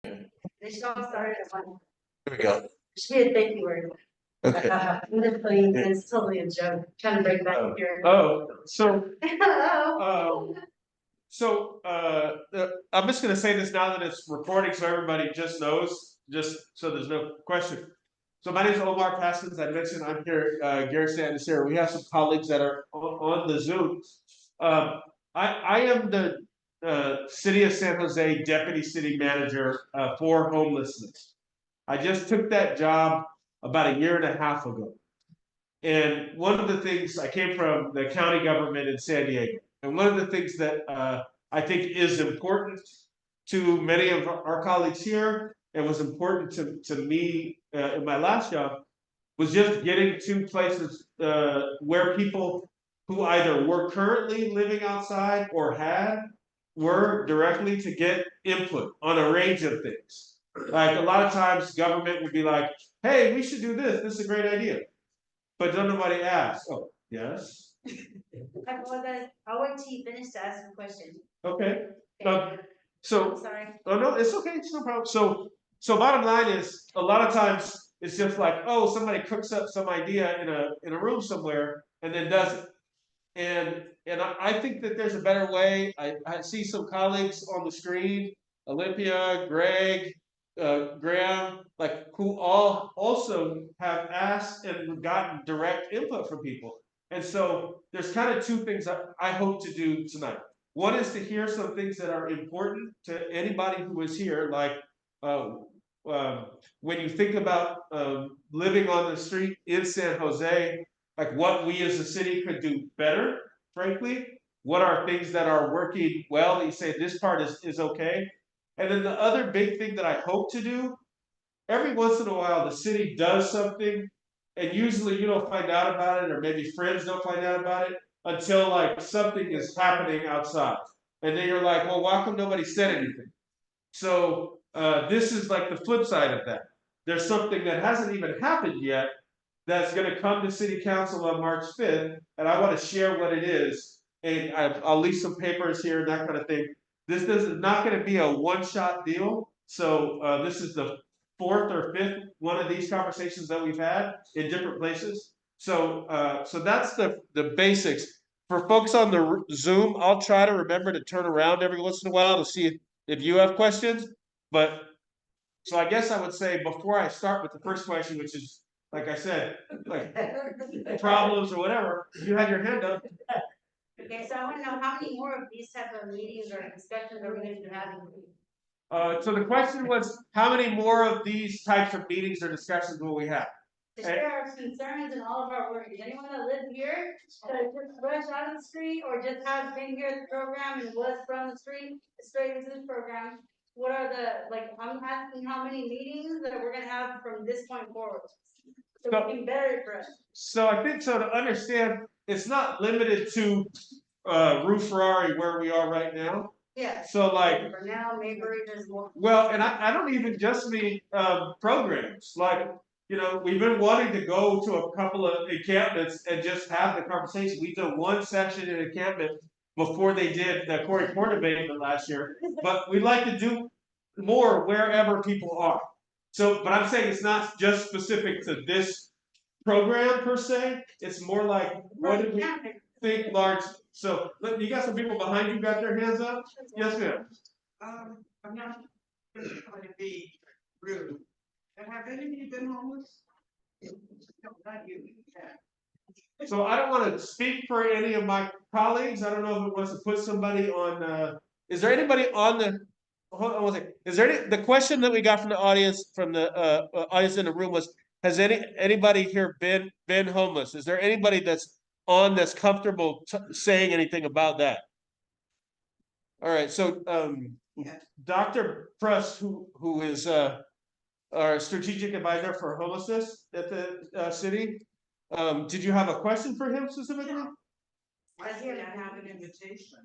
They should all start at one. There we go. It should be a thank you word. Okay. Literally, it's totally a joke. Trying to break back here. I'm just gonna say this now that it's recording, so everybody just knows, just so there's no question. So my name is Omar Paskins. I mentioned I'm here. Gary Stanton is here. We have some colleagues that are on the Zoom. I am the City of San Jose Deputy City Manager for homelessness. I just took that job about a year and a half ago. And one of the things, I came from the county government in San Diego. And one of the things that I think is important to many of our colleagues here, and was important to me in my last job, was just getting to places where people who either were currently living outside or were directly to get input on a range of things. Like a lot of times government would be like, hey, we should do this. This is a great idea. But don't nobody ask. Oh, yes. I apologize. I'll wait till you finish to ask a question. Okay. I'm sorry. Oh no, it's okay. It's no problem. So bottom line is, a lot of times it's just like, oh, somebody cooks up some idea in a room somewhere and then does it. And I think that there's a better way. I see some colleagues on the screen, Olympia, Greg, Graham, like who all also have asked and gotten direct input from people. And so there's kind of two things I hope to do tonight. One is to hear some things that are important to anybody who is here, like when you think about living on the street in San Jose, like what we as a city could do better, frankly. What are things that are working well that you say this part is okay? And then the other big thing that I hope to do, every once in a while the city does something, and usually you don't find out about it, or maybe friends don't find out about it until like something is happening outside. And then you're like, well, why come nobody said anything? So this is like the flip side of that. There's something that hasn't even happened yet that's going to come to City Council on March 5th, and I want to share what it is. And I'll leave some papers here and that kind of thing. This is not going to be a one-shot deal. So this is the fourth or fifth one of these conversations that we've had in different places. So that's the basics. For folks on the Zoom, I'll try to remember to turn around every once in a while to see if you have questions. But so I guess I would say before I start with the first question, which is, like I said, like problems or whatever, you had your hand up. Okay, so I want to know how many more of these type of meetings or discussions are we going to be having? So the question was, how many more of these types of meetings or discussions will we have? To share our concerns and all of our worries. Anyone that lives here, that just rush out of the street or just has been here at the program and was from the street straight into this program, what are I'm asking how many meetings that we're gonna have from this point forward, so we can better address. So I think so to understand, it's not limited to Rue Ferrari where we are right now. Yeah. So like for now, maybe there's more. Well, and I don't even just mean programs. Like, we've been wanting to go to a couple of encampments and just have the conversation. We did one session in encampment before they did the Corey Court abatement last year, but we'd like to do more wherever people are. So, but I'm saying it's not just specific to this program per se. It's more like, what do we think large? So, you got some people behind you got their hands up? Yes, ma'am. I'm not trying to be rude. But have any of you been homeless? No, not you. Yeah. So I don't want to speak for any of my colleagues. I don't know if it wants to put somebody on. Is there anybody on the? Hold on one second. Is there the question that we got from the audience in the room was, has anybody here been homeless? Is there anybody that's comfortable saying anything about that? All right. So Dr. Press, who is our strategic advisor for homelessness at the city, did you have a question for him specifically? Yeah. I said I have an invitation.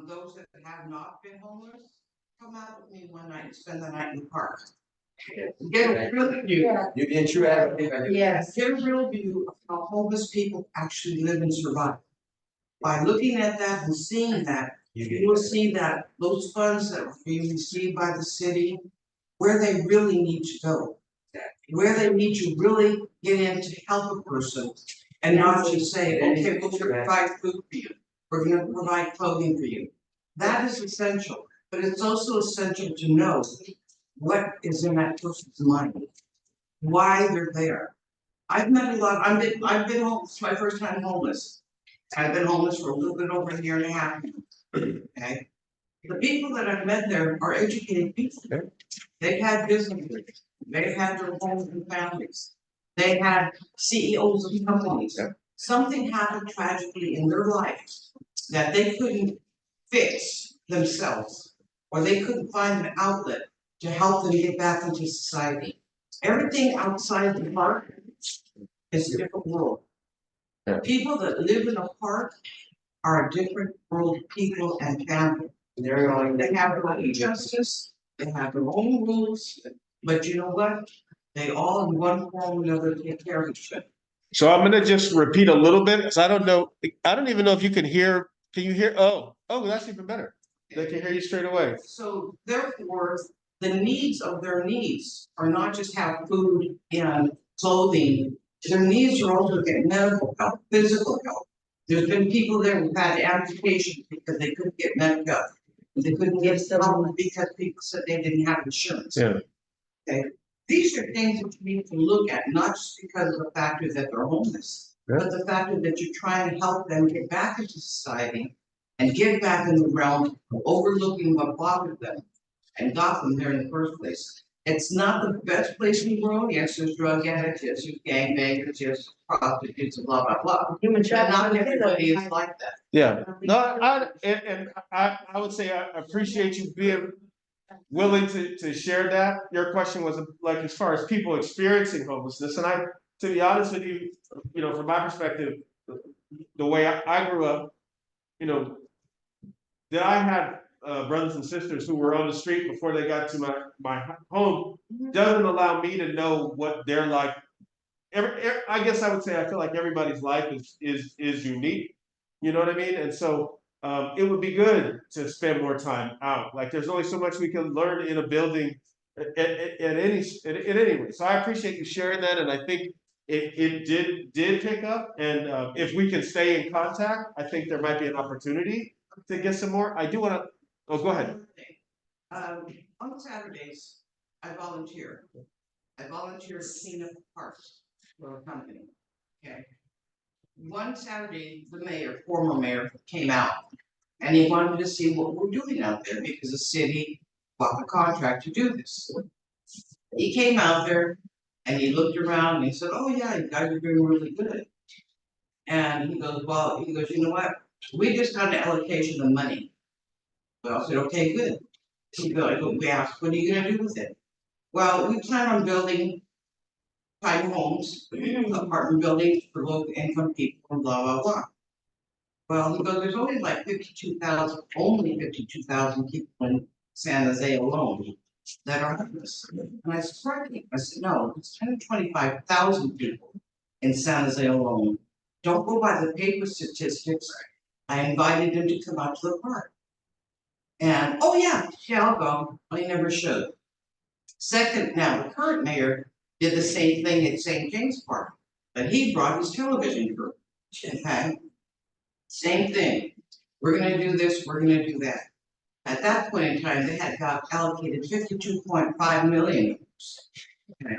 Those that have not been homeless, come out with me one night and spend the night in the park. Get a real view. You get true advocate. Yes, get a real view of how homeless people actually live and survive. By looking at that and seeing that, you will see that those funds that are being received by the city, where they really need to go. Where they need to really get in to help a person and not just say, okay, we're gonna provide food for you. We're gonna provide clothing for you. That is essential, but it's also essential to know what is in that person's mind, why they're there. I've met a lot, I've been homeless, it's my first time homeless. I've been homeless for a little bit over a year and a half, okay? The people that I've met there are educated people. They've had businesses, they've had their homes and families. They had CEOs of companies. Something happened tragically in their lives that they couldn't fix themselves, or they couldn't find an outlet to help them get back into society. Everything outside the park is a different world. People that live in a park are a different world of people and family. They have their own justice, they have their own rules, but you know what? They all in one form or another take care of each other. So I'm gonna just repeat a little bit, because I don't know, I don't even know if you can hear, can you hear? Oh, that's even better. They can hear you straight away. So therefore, the needs of their needs are not just have food and clothing. Their needs are also get medical help, physical help. There's been people there who've had amputations because they couldn't get medical help. They couldn't get help because people said they didn't have insurance. Yeah. Okay, these are things that you need to look at, not just because of the factor that they're homeless, but the factor that you're trying to help them get back into society and get back in the realm of overlooking what bothered them and got them there in the first place. It's not the best place in the world. Yes, there's drug addicts, yes, there's gangbangers, yes, prostitutes, and blah, blah, blah. But not everybody is like that. Yeah, no, I would say I appreciate you being willing to share that. Your question was like, as far as people experiencing homelessness, and to be honest with you, from my perspective, the way I grew up, that I had brothers and sisters who were on the street before they got to my home doesn't allow me to know what their life. I guess I would say I feel like everybody's life is unique. You know what I mean? And so it would be good to spend more time out. Like there's only so much we can learn in a building at any rate. So I appreciate you sharing that, and I think it did pick up. And if we can stay in contact, I think there might be an opportunity to get some more. I do want to. Oh, go ahead. On Saturdays, I volunteer. I volunteer to clean up the parks for a company. Okay. One Saturday, the former mayor, came out and he wanted to see what we're doing out there because the city bought the contract to do this. He came out there and he looked around and he said, "Oh yeah, you guys are doing really good." And he goes, "You know what? We just got an allocation of money." Well, I said, "Okay, good." We asked, "What are you gonna do with it?" "Well, we plan on building tiny homes, apartment buildings for low income people and blah, blah, blah." Well, he goes, "There's only like 52,000 people in San Jose alone that are homeless." And I said, "No, it's 125,000 people in San Jose alone. Don't go by the paper statistics." I invited him to come out to the park. And, "Oh yeah, I'll go," but he never showed. Second, now the current mayor did the same thing at St. James Park, but he brought his television crew. Okay, same thing. We're gonna do this, we're gonna do that. At that point in time, they had got allocated 52.5 million. Okay.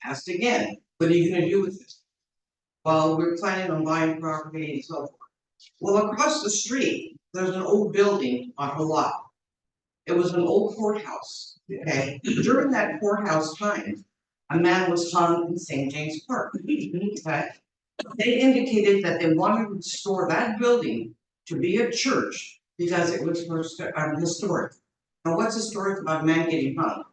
Asked again, "What are you gonna do with this?" "Well, we're planning on buying property and so forth." Well, across the street, there's an old building on her lot. It was an old courthouse, okay? During that courthouse time, a man was hung in St. James Park, okay? They indicated that they wanted to restore that building to be a church because it was historic. Now, what's historic about a man getting hung?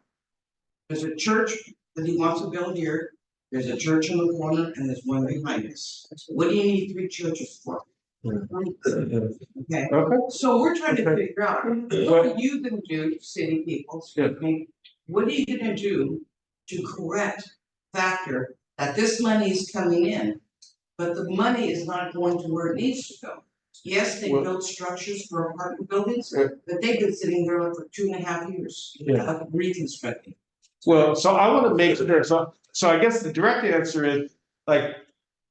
There's a church that he wants to build here, there's a church in the corner, and there's one behind us. What do you need 3 churches for? Okay, so we're trying to figure out, what are you gonna do, city people, excuse me, what are you gonna do to correct the factor that this money is coming in, but the money is not going to where it needs to go? Yes, they Well- built structures for apartment buildings, Yeah. but they've been sitting there for 2.5 years, Yeah. reconstructing. Well, so I wanna make sure, so I guess the direct answer is, like,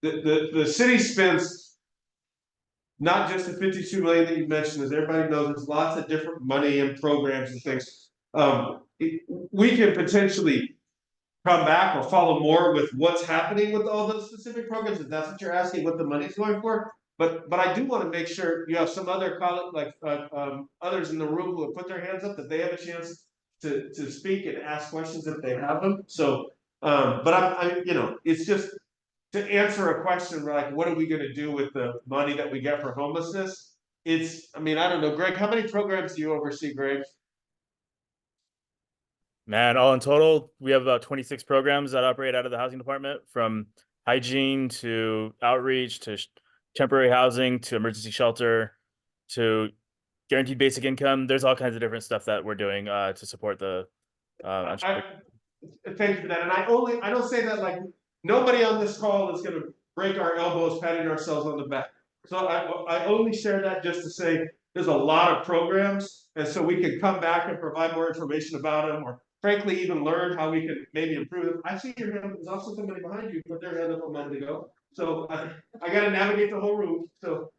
the city spends not just the 52 million that you mentioned, as everybody knows, there's lots of different money and programs and things. We can potentially come back or follow more with what's happening with all those specific programs, if that's what you're asking, what the money's going for. But I do wanna make sure you have some other others in the room who have put their hands up, that they have a chance to speak and ask questions if they have them. So, but it's just to answer a question like, what are we gonna do with the money that we get for homelessness? I don't know, Greg, how many programs do you oversee, Greg? Man, all in total, we have about 26 programs that operate out of the housing department, from hygiene to outreach to temporary housing to emergency shelter to guaranteed basic income. There's all kinds of different stuff that we're doing to support the Thank you for that, and I don't say that like, nobody on this call is gonna break our elbows patting ourselves on the back. So I only share that just to say, there's a lot of programs, and so we can come back and provide more information about them, or frankly, even learn how we can maybe improve them. I see your hand, there's also somebody behind you, put their hand up a moment ago, so I gotta navigate the whole room, so.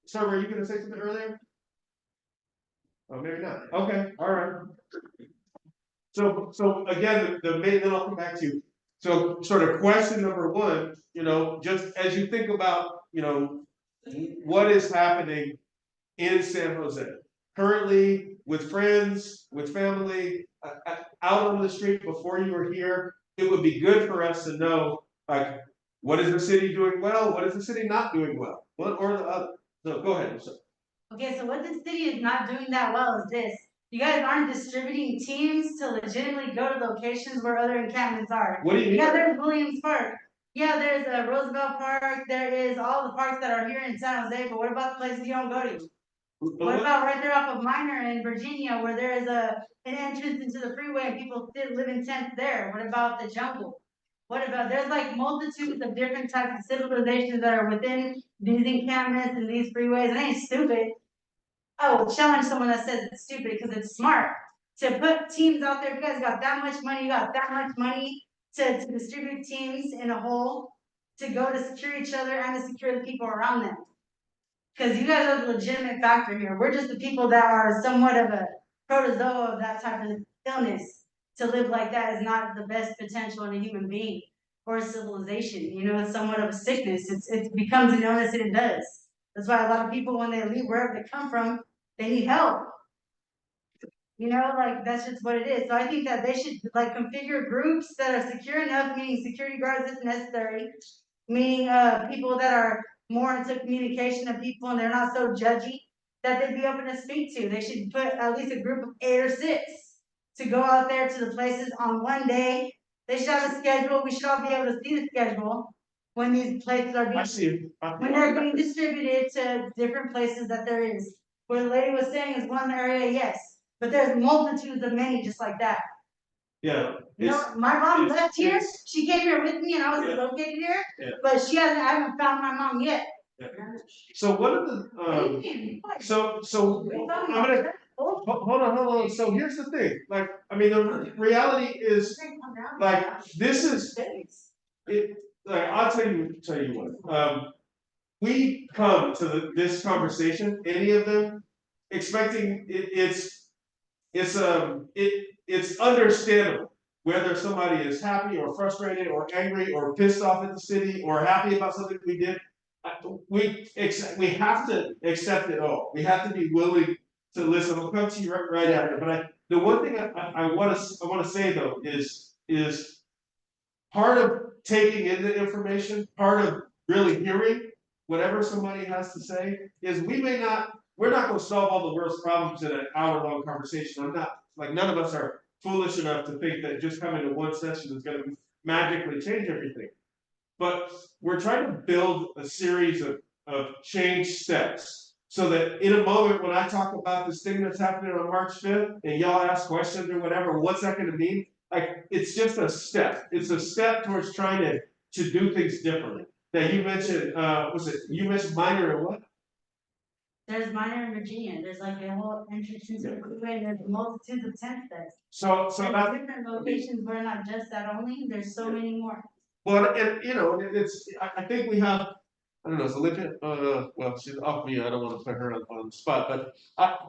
Sir, were you gonna say something earlier? Oh, maybe not, okay, all right. So again, the main, then I'll come back to you. So sort of question number one, just as you think about, what is happening in San Jose? Currently, with friends, with family, out on the street before you were here, it would be good for us to know, like, what is the city doing well? What is the city not doing well? One or the other. So go ahead, Lisa. Okay, so what the city is not doing that well is this. You guys aren't distributing teams to legitimately go to locations where other encampments are. What do you mean? Yeah, there's Williams Park. Yeah, there's Roosevelt Park. There is all the parks that are here in San Jose, but what about the places you don't go to? What about right there off of Minor in Virginia, where there is an entrance into the freeway and people still live in tents there? What about the jungle? What about, there's like multitudes of different types of civilizations that are within these encampments and these freeways. It ain't stupid. I will challenge someone that says it's stupid because it's smart to put teams out there. If you guys got that much money, you got that much money to distribute teams in a whole to go to secure each other and to secure the people around them. Because you guys are the legitimate factor here. We're just the people that are somewhat of a protozoa of that type of illness. To live like that is not the best potential in a human being or a civilization. It's somewhat of a sickness. It becomes an illness and it does. That's why a lot of people, when they leave wherever they come from, they need help. That's just what it is. So I think that they should configure groups that are secure enough, meaning security guards if necessary, meaning people that are more into communication of people and they're not so judgy, that they'd be open to speak to. They should put at least a group of 8 or 6 to go out there to the places on one day. They should have a schedule. We should all be able to see the schedule when these places are being, I see it. when they're being distributed to different places that there is. Where the lady was saying is one area, yes, but there's multitudes of many just like that. Yeah. My mom left here. She came here with me, and I was located here. Yeah. But I haven't found my mom yet. Yeah. So one of the so I'm gonna hold on. So here's the thing. The reality is, this is it. I'll tell you what. We come to this conversation, any of them, expecting it's understandable whether somebody is happy or frustrated or angry or pissed off at the city or happy about something we did. We have to accept it all. We have to be willing to listen. I'll come to you right after. But the one thing I want to say though is part of taking in the information, part of really hearing whatever somebody has to say, is we're not going to solve all the world's problems in an hour-long conversation. None of us are foolish enough to think that just coming to one session is going to magically change everything. But we're trying to build a series of change steps so that in a moment when I talk about this thing that's happening on March 5th and y'all ask questions or whatever, what's that going to mean? It's just a step. It's a step towards trying to do things differently. Now you mentioned, you mentioned Minor and what? There's Minor in Virginia, there's like a whole entrance into the freeway, and there's multitudes of tent beds. So There's that's, different locations where not just that only, there's so many more. well, and you know, it's, I think we have, I don't know, it's Olivia, well, she's off me, I don't wanna put her on the spot, but,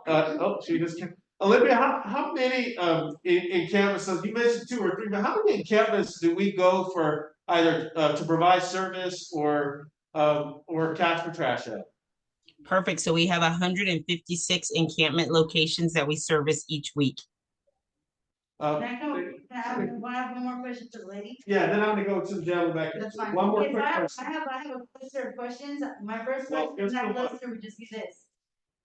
oh, she just came. Olivia, how many, encampments, so you mentioned 2 or 3, but how many encampments do we go for either, to provide service or catch for trash at? Perfect. So we have 156 encampment locations that we service each week. Can I have one more question to the lady? Yeah, then I'm gonna go to the gentleman back. That's fine. One more Okay, so quick I question. have a cluster of questions. My first Well, question just that for one. cluster would just be this.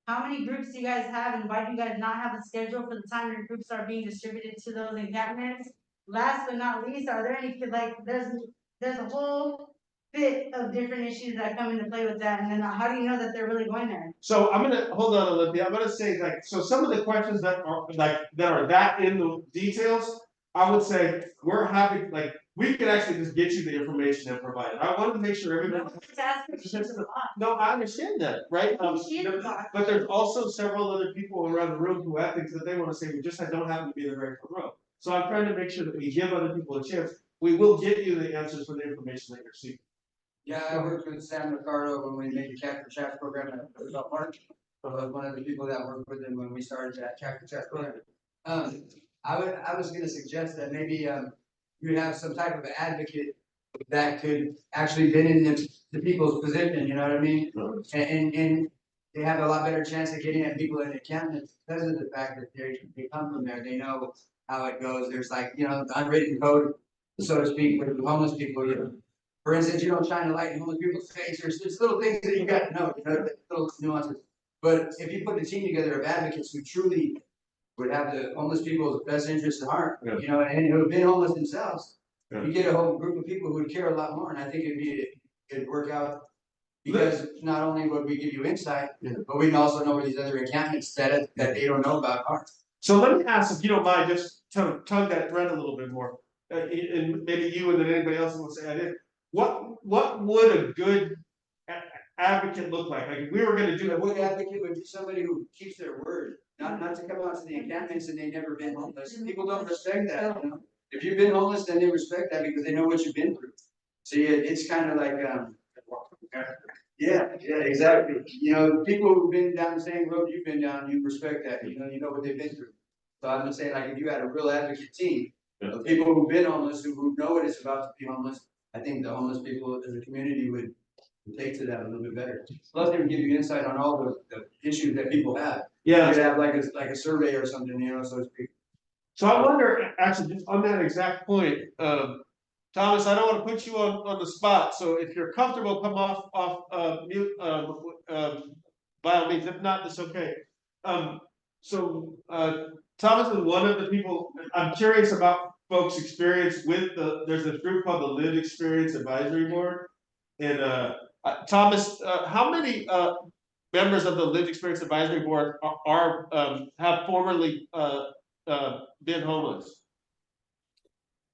How many groups do you guys have, and why do you guys not have a schedule for the time your groups are being distributed to those encampments? Last but not least, are there any, like, there's a whole bit of different issues that come into play with that, and then how do you know that they're really going there? So I'm gonna, hold on, Olympia, I'm gonna say, like, so some of the questions that are, like, that in the details, I would say, we're happy, like, we can actually just get you the information and provide it. I wanted to make sure No, everybody. it's asking questions a lot. No, I understand that, right? She is a lot. But there's also several other people around the room who have things that they wanna say, we just don't happen to be in the very front row. So I'm trying to make sure that we give other people a chance. We will get you the answers for the information that you're seeking. Yeah, I worked with Sam Ricardo when we made the Cat for Chat program at March. I was one of the people that worked with him when we started that Cat for Chat program. I was gonna suggest that maybe, you have some type of advocate that could actually been in the people's position, you know what I mean? And they have a lot better chance of getting at people in encampments because of the fact that they come from there, they know how it goes. There's like, you know, the unwritten code, so to speak, with homeless people, you know. For instance, you don't shine a light in homeless people's face. There's little things that you got to know, you know, little nuances. But if you put a team together of advocates who truly would have the homeless people's best interests at heart, Yeah. you know, and who have been homeless themselves, Yeah. you get a whole group of people who would care a lot more. And I think it'd work out because not only would we give you insight, Yeah. but we can also know where these other encampments that they don't know about are. So let me ask, if you don't mind, just tug that thread a little bit more. And maybe you and then anybody else will say I did. What would a good advocate look like? Like if we were gonna do A it, good advocate would be somebody who keeps their word, not to come out to the encampments and they've never been homeless. People don't respect that, you know? If you've been homeless, then they respect that because they know what you've been through. See, it's kind of like, yeah, exactly. You know, people who've been down the same road you've been down, you respect that, you know what they've been through. So I'm just saying, like, if you had a real advocate team of people who've been homeless, who know what it's about to be homeless, I think the homeless people as a community would take to that a little bit better. Plus, they would give you insight on all the issues that people have. yeah. You could have like a survey or something, you know, so to speak. So I wonder, actually, just on that exact point, Thomas, I don't wanna put you on the spot, so if you're comfortable, come off mute, by all means, if not, it's okay. Thomas is one of the people, I'm curious about folks' experience with there's a group called the Live Experience Advisory Board. And, Thomas, how many, members of the Live Experience Advisory Board have formerly, been homeless?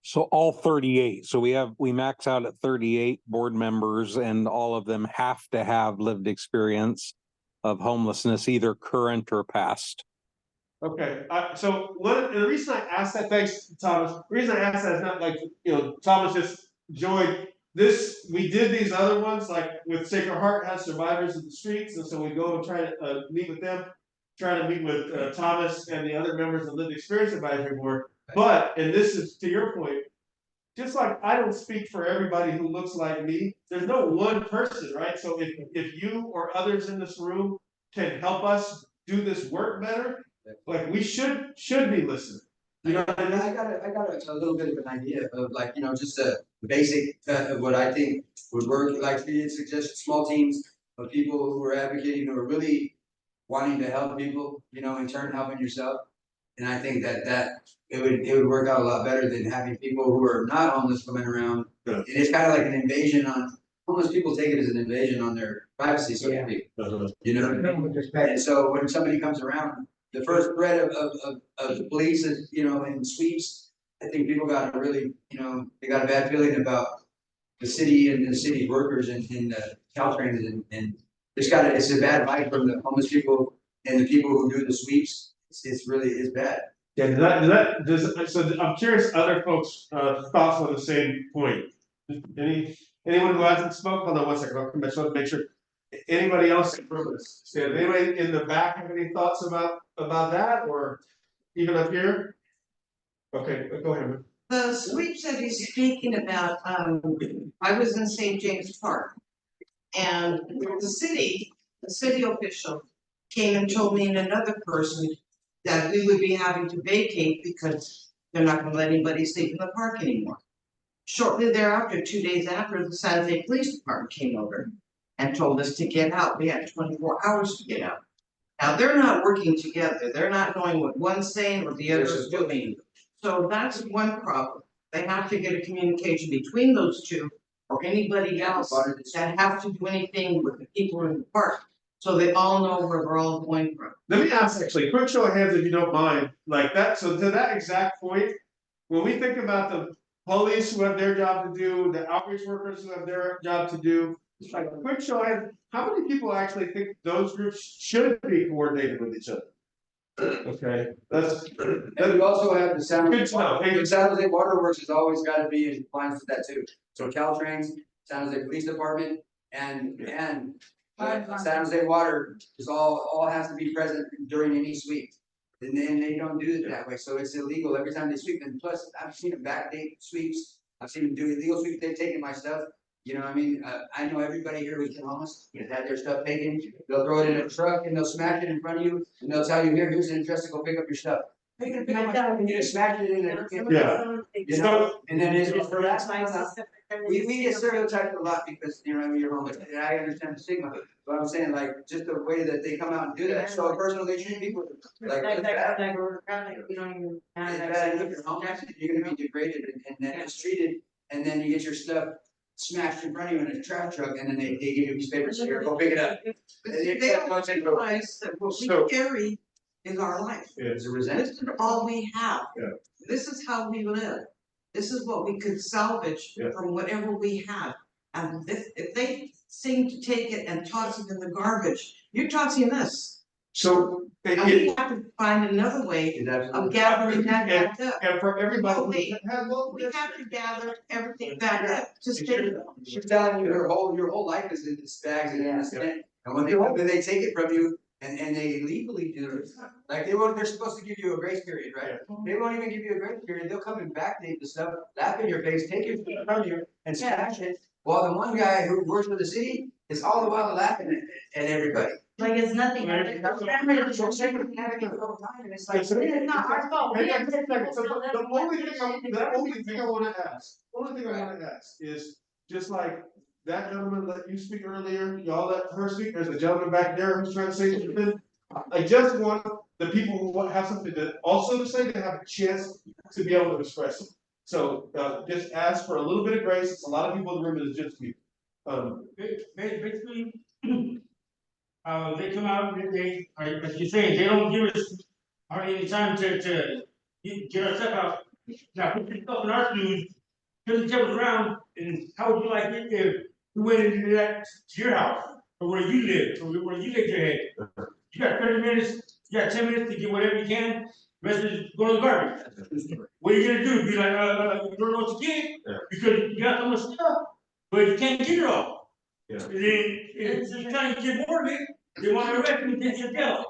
So all 38. So we max out at 38 board members and all of them have to have lived experience of homelessness, either current or past. Okay, so the reason I asked that, thanks, Thomas, the reason I asked that is not like, you know, Thomas just joined this, we did these other ones, like with Sacred Heart has survivors of the streets, and so we go and try to meet with them, try to meet with Thomas and the other members of the Lived Experience Advisory Board. But, and this is to your point, just like I don't speak for everybody who looks like me, there's no one person, right? So if you or others in this room can help us do this work better, like we should be listening. You know what I mean? I got a little bit of an idea of like, you know, just a basic of what I think would work. Like he had suggested small teams of people who are advocating, who are really wanting to help people, you know, in turn helping yourself. And I think that it would work out a lot better than having people who are not homeless coming around. Yeah. And it's kind of like an invasion on homeless people take it as an invasion on their privacy, so to speak. You know, and so when somebody comes around, the first threat of the police is, you know, in sweeps, I think people got a really, you know, they got a bad feeling about the city and the city workers and the Caltrans and it's a bad vibe from the homeless people and the people who do the sweeps. It's really, it's bad. Yeah, so I'm curious, other folks' thoughts on the same point. Anyone who hasn't spoken, hold on one second, I'll come back, so to make sure. Anybody else in front of us? Stand, anybody in the back have any thoughts about that, or even up here? Okay, go ahead. The sweeps that he's speaking about, I was in St. James Park. And the city official came and told me and another person that we would be having to vacate because they're not gonna let anybody sleep in the park anymore. Shortly thereafter, 2 days after, the San Jose Police Department came over and told us to get out. We had 24 hours to get out. Now, they're not working together. They're not knowing what one's saying or the other's doing. So that's one problem. They have to get a communication between those two or anybody else that have to do anything with the people in the park. So they all know where we're all going from. Let me ask actually, quick show of hands if you don't mind, like that, so to that exact point, when we think about the police who have their job to do, the outreach workers who have their job to do, like a quick show of hands, how many people actually think those groups should be coordinated with each other? Okay, And we also have the San Good to know. Jose, San Jose Waterworks has always got to be in compliance with that too. So Caltrans, San Jose Police Department, and San Jose Water is all has to be present during any sweep. And then they don't do it that way, so it's illegal every time they sweep. And plus, I've seen them backdate sweeps. I've seen them do illegal sweeps. They've taken my stuff. You know, what I mean, I know everybody here who's been homeless, has had their stuff taken. They'll throw it in a truck and they'll smash it in front of you, and they'll tell you, here's an address to go pick up your stuff. Pick up my stuff, and you just smash it in there. Yeah. You know, and then it's for that. We get stereotyped a lot because, you know, I mean, you're homeless, and I understand the stigma, but I'm saying like, just the way that they come out and do that, so a person, they treat people like it's bad. It's bad, if you're homeless, you're gonna be degraded and then mistreated, and then you get your stuff smashed in front of you in a trash truck, and then they give you a piece of paper, so here, go pick it up. They don't realize that what we carry is our life. It's a This resentment. is all we have. Yeah. This is how we live. This is what we could salvage Yeah. from whatever we have. And if they seem to take it and toss it in the garbage, you're tossing this. So, And we have to find another way of gathering that back up. and for everybody. We have to gather everything back up to stay. She's telling you your whole life is in this bags and in this tent. And when they take it from you and they legally do it, like they're supposed to give you a grace period, right? They won't even give you a grace period. They'll come and backdate the stuff, laugh in your face, take it from you and smash it. While the one guy who works for the city is all the while laughing at everybody. Like it's nothing. It's not our fault. Hang on just a second. So the only thing I wanna ask is, just like that gentleman let you speak earlier, y'all let her speak, there's a gentleman back there who's trying to say something. I just want the people who have something to also say, to have a chance to be able to express it. So, just ask for a little bit of grace. It's a lot of people in the room, it's just you. Basically, they come out and they, as you say, they don't give us hardly any time to get our stuff out. Now, put yourself in our shoes, turn the tables around, and how would you like it if we went into that to your house, or where you live, or where you lay your head? You got 30 minutes, you got 10 minutes to get whatever you can, the rest is go to the garbage. What are you gonna do? Be like, you don't know what to get, because you got so much stuff, but you can't get it all. Yeah. And then, if you're trying to get more of it, they want to arrest you and get you in jail.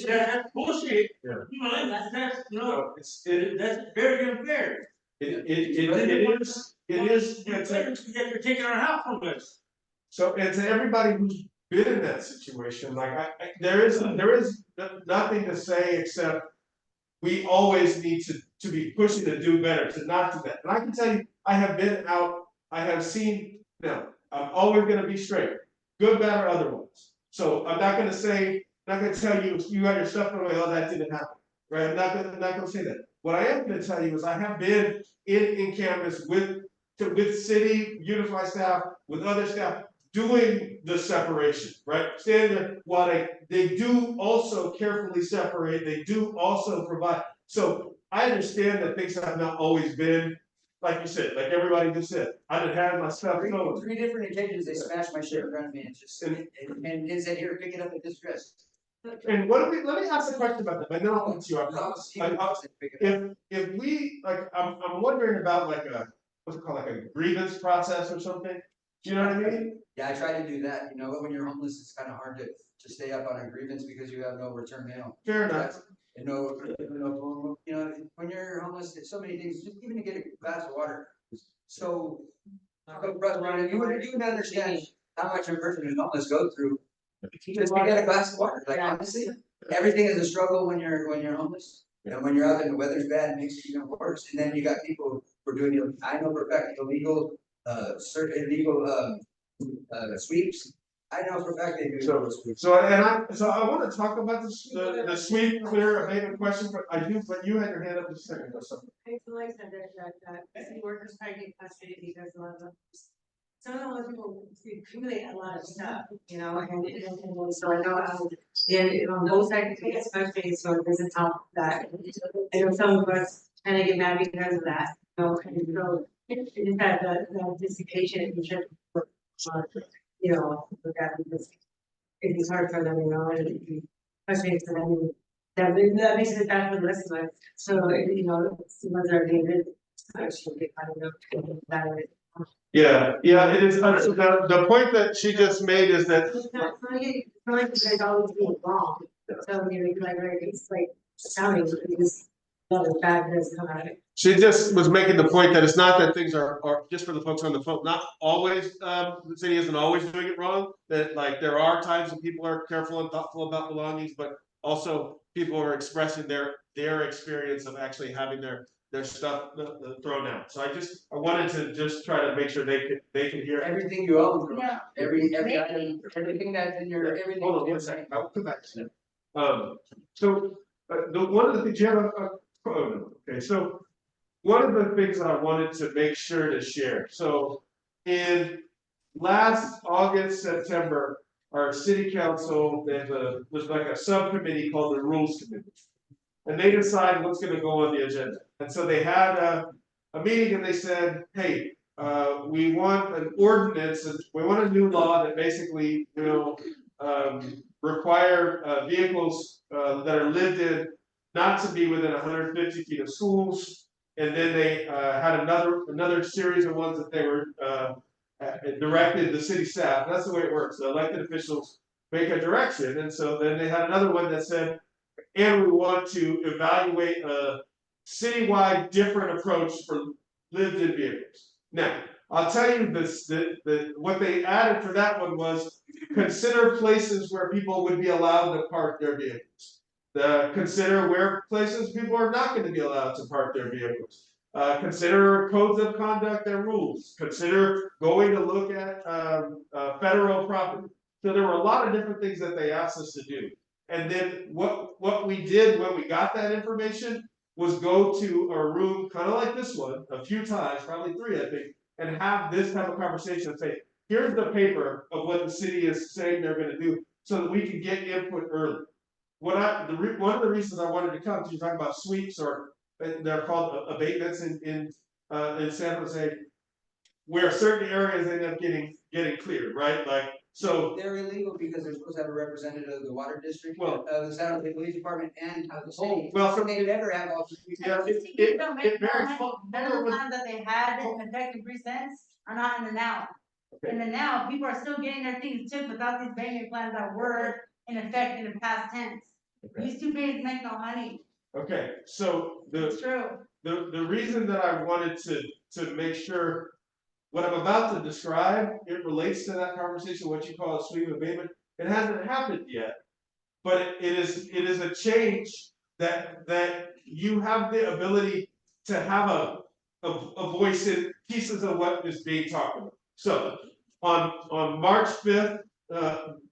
That's bullshit. Yeah. You know, that's, you know, It that's very unfair. is, Yet you're taking our house from us. so, and to everybody who's been in that situation, like, there is nothing to say except we always need to be pushing to do better, to not do that. And I can tell you, I have been out, I have seen, now, I'm always gonna be straight, good, bad, or otherwise. So I'm not gonna tell you, you got your stuff away, oh, that didn't happen, right? I'm not gonna say that. What I am gonna tell you is I have been in campus with city, unified staff, with other staff, doing the separation, right? Standing there, while they do also carefully separate, they do also provide. So I understand that things have not always been like you said, like everybody just said, I done had my stuff stolen. Three different occasions, they smashed my shit in front of me, and just, and it said, here, pick it up at this address. And what if we, let me ask a question about that, but then I'll answer you. I promise. If we, like, I'm wondering about like a, what's it called, like a grievance process or something? Do you know what I mean? Yeah, I try to do that, you know, when you're homeless, it's kind of hard to stay up on a grievance because you have no return mail. Fair enough. And you know, when you're homeless, there's so many things, just even to get a glass of water. So frustrating, you wouldn't understand how much a person who's homeless goes through. Just to get a glass of water, like honestly, everything is a struggle when you're homeless. And when you're out and the weather's bad, it makes it even worse. And then you got people who are doing, I know for a fact, illegal, sweeps. I know for a fact they do. So I want to talk about the sweep clear abatement question, but you had your hand up just a second or something. I feel like that city workers probably get frustrated because a lot of them, some of those people accumulate a lot of stuff, you know, and so I know, on both sides, it gets frustrated, so it doesn't help that. I know some of us kind of get mad because of that, you know, and so it's that, the dissipation and you know, with that, because it's hard for them, you know, and it'd be frustrating for them. That makes it bad for the rest of us, so, you know, the ones that are being good, should be kind of that. Yeah, it is. The point that she just made is that. It's not like you guys always being wrong, so you know, like, it's like sounding, because other bad does come out of it. She just was making the point that it's not that things are just for the folks on the phone, not always, the city isn't always doing it wrong. That like there are times when people are careful and thoughtful about belongings, but also people are expressing their experience of actually having their stuff thrown out. So I wanted to just try to make sure they could hear Everything you own, Yeah. every item, everything that's in your, everything. Hold on one second, I will come back to that. So, one of the things you have okay, so one of the things that I wanted to make sure to share, so in last August, September, our city council, there's like a subcommittee called the Rules Committee. And they decide what's gonna go on the agenda. And so they had a meeting and they said, hey, we want an ordinance, we want a new law that basically will require vehicles that are lived in not to be within 150 feet of schools. And then they had another series of ones that they were directed the city staff. That's the way it works. The elected officials make a direction. And so then they had another one that said, and we want to evaluate a citywide different approach for lived-in vehicles. Now, I'll tell you this: what they added for that one was consider places where people would be allowed to park their vehicles. Consider where places people are not going to be allowed to park their vehicles. Consider codes of conduct and rules. Consider going to look at federal property. So there were a lot of different things that they asked us to do. And then what we did when we got that information was go to a room kind of like this one a few times, probably 3, I think, and have this type of conversation and say, here's the paper of what the city is saying they're going to do, so that we can get input early. One of the reasons I wanted to come to you talking about sweeps, or they're called abatements in San Jose, where certain areas end up getting cleared, right? Like, so they're illegal because they're supposed to have a representative of the water district, well, of the San Jose Police Department, and of the oh, city. well, So they never have all three. yeah, it varies. None of the plans that they had in effect in presents are not in the now. In the now, people are still getting their things took without these payment plans that were in effect in the past tense. These 2 days make no money. Okay, so It's true. the reason that I wanted to make sure what I'm about to describe, it relates to that conversation, what you call a sweep abatement. It hasn't happened yet, but it is a change that you have the ability to have a voice in pieces of what is being talked about. So on March 5th,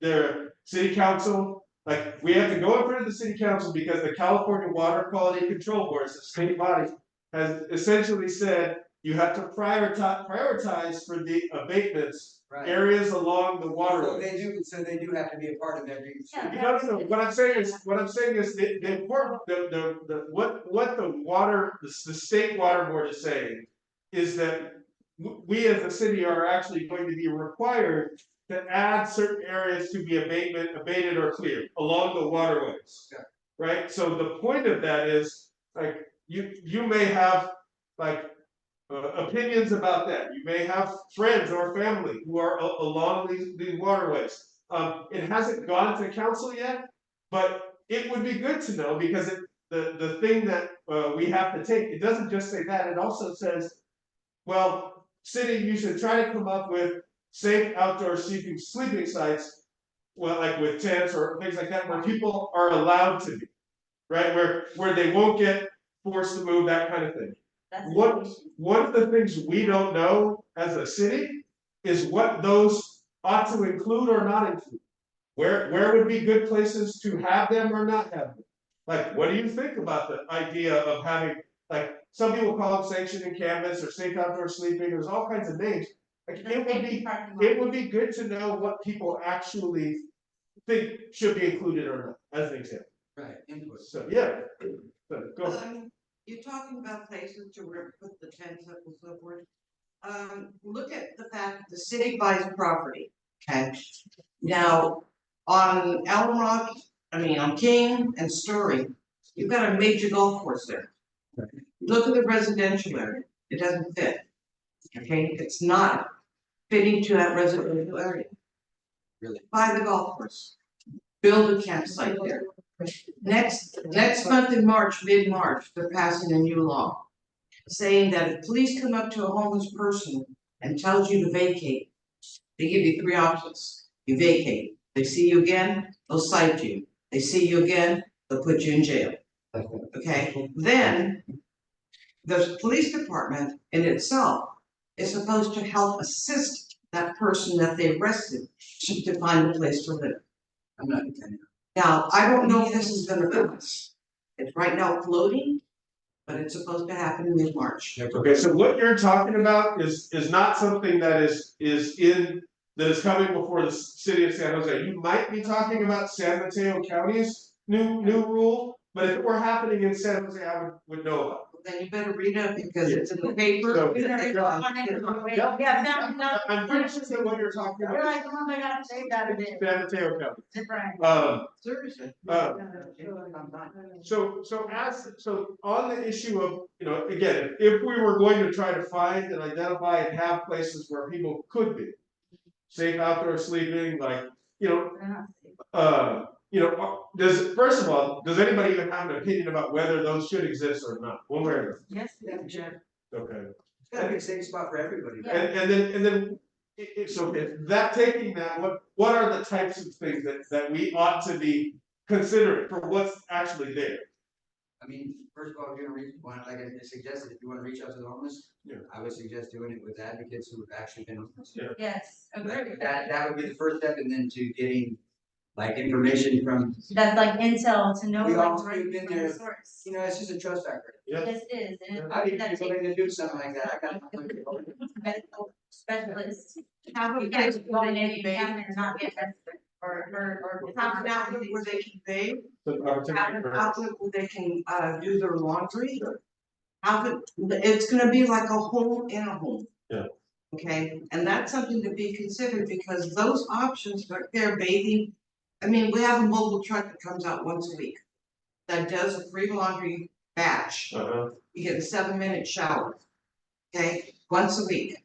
their city council, like, we have to go in front of the city council because the California Water Quality Control Board, the state body, has essentially said you have to prioritize for the abatements Right. areas along the waterway. So they do have to be a part of every. Yeah. No, what I'm saying is the important, what the state water board is saying is that we as a city are actually going to be required to add certain areas to be abated or cleared along the waterways. Okay. Right, so the point of that is, like, you may have, like, opinions about that. You may have friends or family who are along these waterways. It hasn't gone to council yet, but it would be good to know, because the thing that we have to take, it doesn't just say that, it also says, well, city, you should try to come up with safe outdoor sleeping sites, well, like with tents or things like that, where people are allowed to be, right? Where they won't get forced to move, that kind of thing. That's One of the things we don't know as a city is what those ought to include or not include. Where would be good places to have them or not have them? Like, what do you think about the idea of having, like, some people call them sanctioned encampments or safe outdoor sleeping, there's all kinds of names. Like, it would be good to know what people actually think should be included or not, as an example. Right, input. So, yeah, so go ahead. You're talking about places to where put the tents up and so forth. Look at the fact that the city buys property, okay? Now, on Elm Rock, on King and Story, you've got a major golf course there. Look at the residential area, it doesn't fit. Okay, it's not fitting to that residential area. Really? Buy the golf course, build a campsite there. Next month in March, mid-March, they're passing a new law saying that if police come up to a homeless person and tells you to vacate, they give you 3 options. You vacate, they see you again, they'll cite you. They see you again, they'll put you in jail. Okay, then the police department in itself is supposed to help assist that person that they arrested to find a place to live. I'm not intending. Now, I don't know if this is gonna pass. It's right now floating, but it's supposed to happen in mid-March. Okay, so what you're talking about is not something that is coming before the city of San Jose. You might be talking about San Mateo County's new rule, but if it were happening in San Jose, I would know about it. Then you better read it because it's in the paper. So- Yeah, no. I'm pretty sure that what you're talking You're about like, the one that got saved out of is it. San Mateo County. Different. Seriously. So on the issue of, again, if we were going to try to find and identify and have places where people could be safe outdoor sleeping, like, first of all, does anybody even have an opinion about whether those should exist or not? One way or another? Yes. Okay. It's gotta be a safe spot for everybody. Yeah. And then, so if that, taking that, what are the types of things that we ought to be considering for what's actually there? I mean, first of all, if you're gonna like I suggested, if you wanna reach out to the homeless, Yeah. I would suggest doing it with advocates who have actually been homeless. Yeah. Yes, agree. That would be the first step, and then to getting like information from, That's like intel to know We all- like right we've been from the there. source. it's just a trust factor. Yeah. This is, and How do you that be willing to do something like that? I got. medical specialists. Have a You guys place go where in they and can you bathe. can and not get arrested or. Have an outlet where they can bathe, So have opportunity an for- outlet where they can do their laundry. It's gonna be like a home in a home. Yeah. Okay, and that's something to be considered because those options right there, bathing. We have a mobile truck that comes out once a week. That does a free laundry batch. Uh-huh. You get a 7-minute shower. Okay, once a week.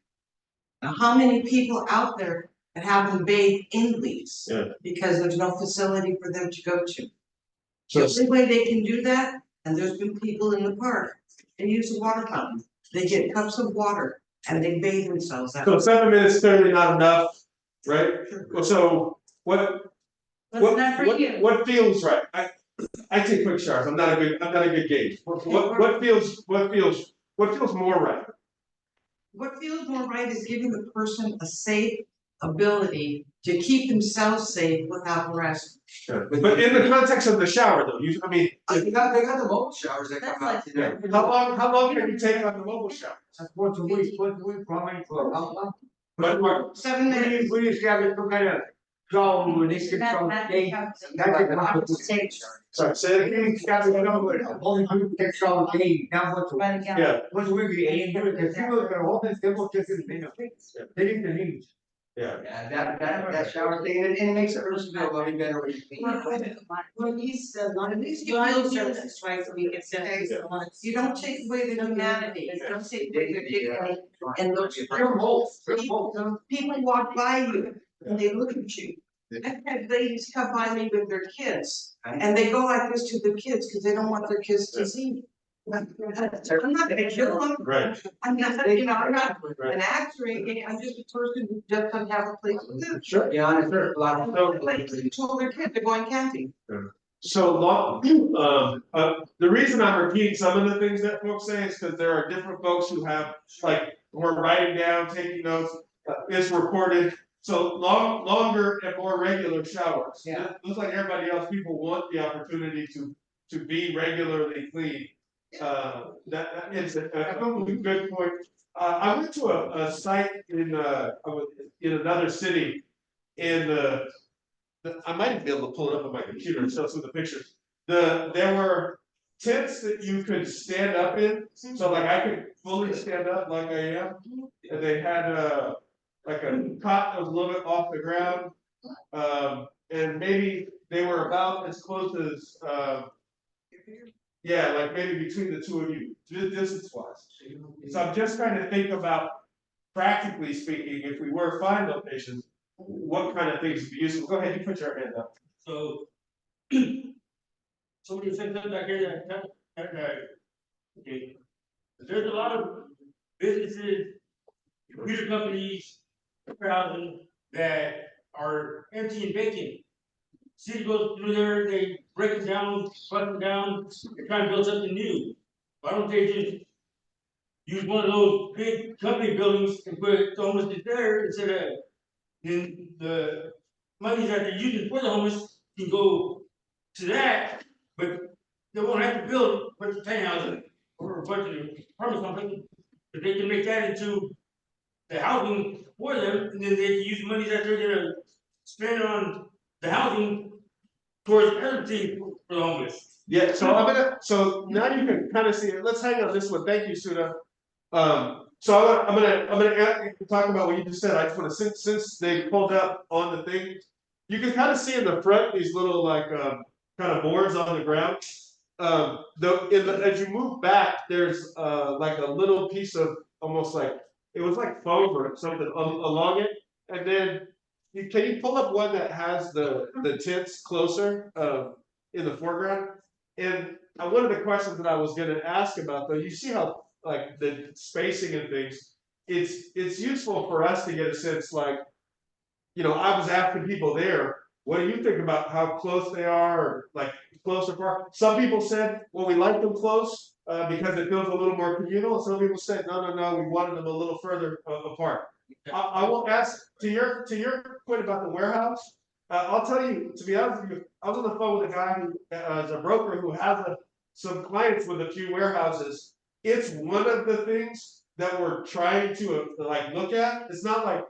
Now, how many people out there that have them bathe in these? Yeah. Because there's no facility for them to go to. So The only way they can do that, and there's been people in the park, they use a water fountain, they get cups of water and they bathe themselves out. So 7 minutes clearly not enough, right? Well, so what What's not for you? what feels right? I take quick showers. I'm not a good gauge. What feels more right? What feels more right is giving the person a safe ability to keep themselves safe without harassment. Sure. But in the context of the shower, though, They got the mobile showers that come out today. how long can you take on the mobile shower? Once a week, probably for how long? But 7 minutes. We establish some kind of shower when they should shower, they, Sorry, say it again. it's got to go with only people can shower day, now what's. Yeah, What's weird, they ain't doing it, because people that are homeless, they will just, they need the needs. yeah. Yeah, that shower thing, and it makes the person feel a little better when you clean. When he's, you only services twice a week instead of once. You don't take away the humanity, you don't take away the dignity, and those They're both, people walk by you and they look at you. I've had ladies come by me with their kids, and they go like this to the kids, because they don't want their kids to see me. I'm not gonna kill them. Right. I'm not, you know, I'm not an actor, I'm just a person who just doesn't have a place to live. sure, yeah, honest, a lot of. Like, they told their kid they're going camping. So the reason I'm repeating some of the things that folks say is because there are different folks who have, like, who are writing down, taking notes, it's recorded. So longer and more regular showers. Yeah. It looks like everybody else, people want the opportunity to be regularly clean. That is a good point. I went to a site in another city, and I might even be able to pull it up on my computer and show some of the pictures. There were tents that you could stand up in, so like I could fully stand up like I am, and they had like a cot that was a little bit off the ground, and maybe they were about as close as yeah, like maybe between the two of you, distance wise. So I'm just trying to think about, practically speaking, if we were finding locations, what kind of things would be useful. Go ahead, you put your hand up. So. Somebody said that back here, okay. There's a lot of businesses, computer companies, housing that are empty and vacant. City goes through there, they break it down, bust it down, they try and build something new. Why don't they just use one of those big company buildings and put the homeless there instead of, then the money that they're using for the homeless can go to that, but they won't have to build a bunch of tiny houses or a bunch of apartment complexes, but they can make that into the housing for them, and then they can use the money that they're gonna spend on the housing towards other things for the homeless. Yeah, so now you can kind of see it. Let's hang on this one. Thank you, Suda. So I'm gonna talk about what you just said. I just want to, since they pulled up on the thing, you can kind of see in the front these little like kind of boards on the ground. As you move back, there's like a little piece of almost like it was like foam or something along it, and then can you pull up one that has the tents closer in the foreground? And one of the questions that I was going to ask about, though, you see how like the spacing and things, it's useful for us to get a sense, like, you know, I was asking people there, what do you think about how close they are, or like close or far? Some people said, well, we like them close because it feels a little more communal. Some people said, no, we wanted them a little further apart. I will ask to your point about the warehouse. I'll tell you, to be honest with you, I was on the phone with a guy who is a broker who has some clients with a few warehouses. It's one of the things that we're trying to like look at. It's not like,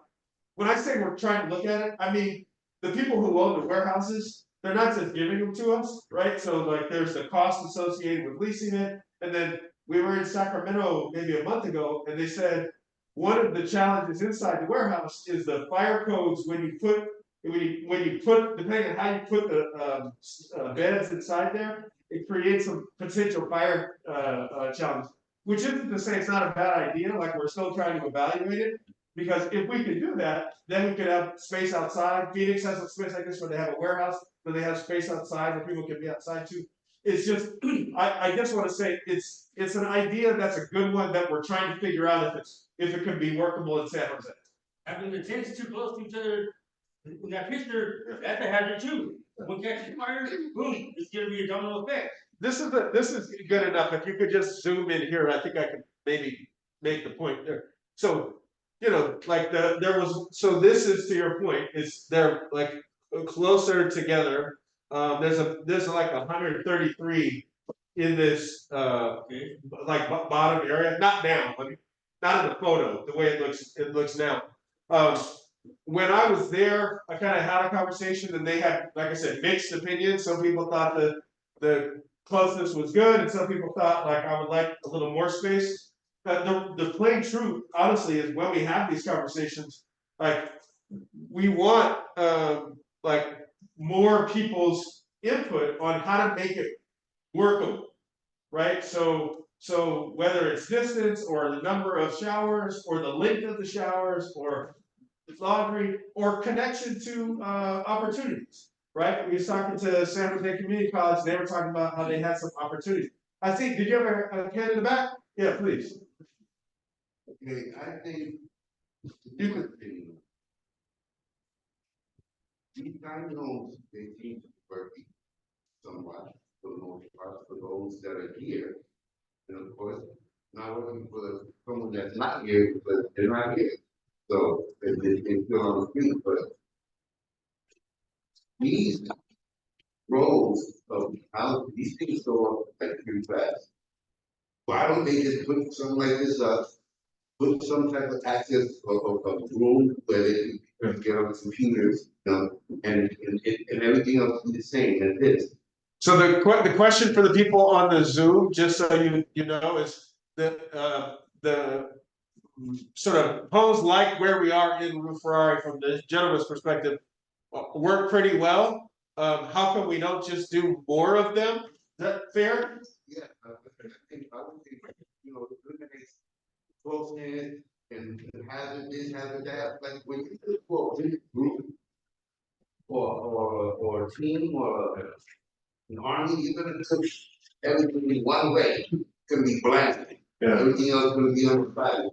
when I say we're trying to look at it, I mean the people who own the warehouses, they're not just giving them to us, right? So like there's the cost associated with leasing it, and then we were in Sacramento maybe a month ago, and they said one of the challenges inside the warehouse is the fire codes when you put depending on how you put the beds inside there, it creates some potential fire challenge. Which isn't to say it's not a bad idea, like we're still trying to evaluate it. Because if we could do that, then we could have space outside. Phoenix has a space like this where they have a warehouse, where they have space outside where people can be outside too. It's just, I just want to say it's an idea that's a good one that we're trying to figure out if it could be workable in San Jose. Having the tents too close to each other, in that picture, that's a hazard too. When catches fire, boom, it's gonna be a domino effect. This is good enough. If you could just zoom in here, I think I could maybe make the point there. So, you know, like so this is, to your point, they're like closer together. There's like 133 in this like bottom area, not now, but not in the photo, the way it looks now. when I was there, I kind of had a conversation and they had, like I said, mixed opinions. Some people thought that the closeness was good and some people thought like I would like a little more space. But the plain truth, honestly, is when we have these conversations, like we want, like more people's input on how to make it workable, right? So whether it's distance or the number of showers or the length of the showers or laundry or connection to opportunities, right? We was talking to San Jose Community College, they were talking about how they had some opportunities. I think, did you have a hand in the back? Yeah, please. Okay, I think. You could. These tiny homes, they seem to be working somewhat for the most part for those that are here. And of course, not working for someone that's not here because they're not here. So they feel on the street, but these rows of houses, these things go up like pretty fast. Why don't they just put something like this up, put some type of access of room where they can get on the computers, you know, and everything else is the same as this. So the question for the people on the Zoom, just so you know, is the sort of homes like where we are in Rue Ferrari from the gentleman's perspective work pretty well. How come we don't just do more of them? Is that fair? Yeah, I would think, you know, eliminates closeness and hazard this, hazard that, like when you look for a big group or a team or an army, you're gonna cook everything in one way. It's gonna be bland. Yeah. Everything else is gonna be on the side.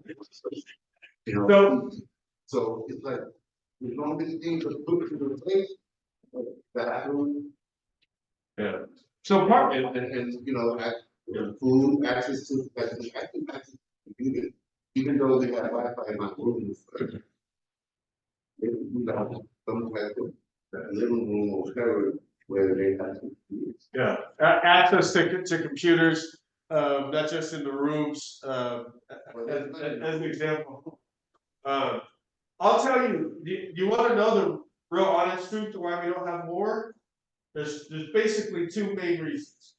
You know, so it's like as long as things are put to the place, bathroom. Yeah. So part And you know, food, access to, like, I think access to computers, even though they have Wi-Fi in my rooms. They do have some type of living room or whatever where they have to. yeah, access to computers, not just in the rooms, as an example. I'll tell you, you wanna know the real honest truth to why we don't have more? There's basically two main reasons.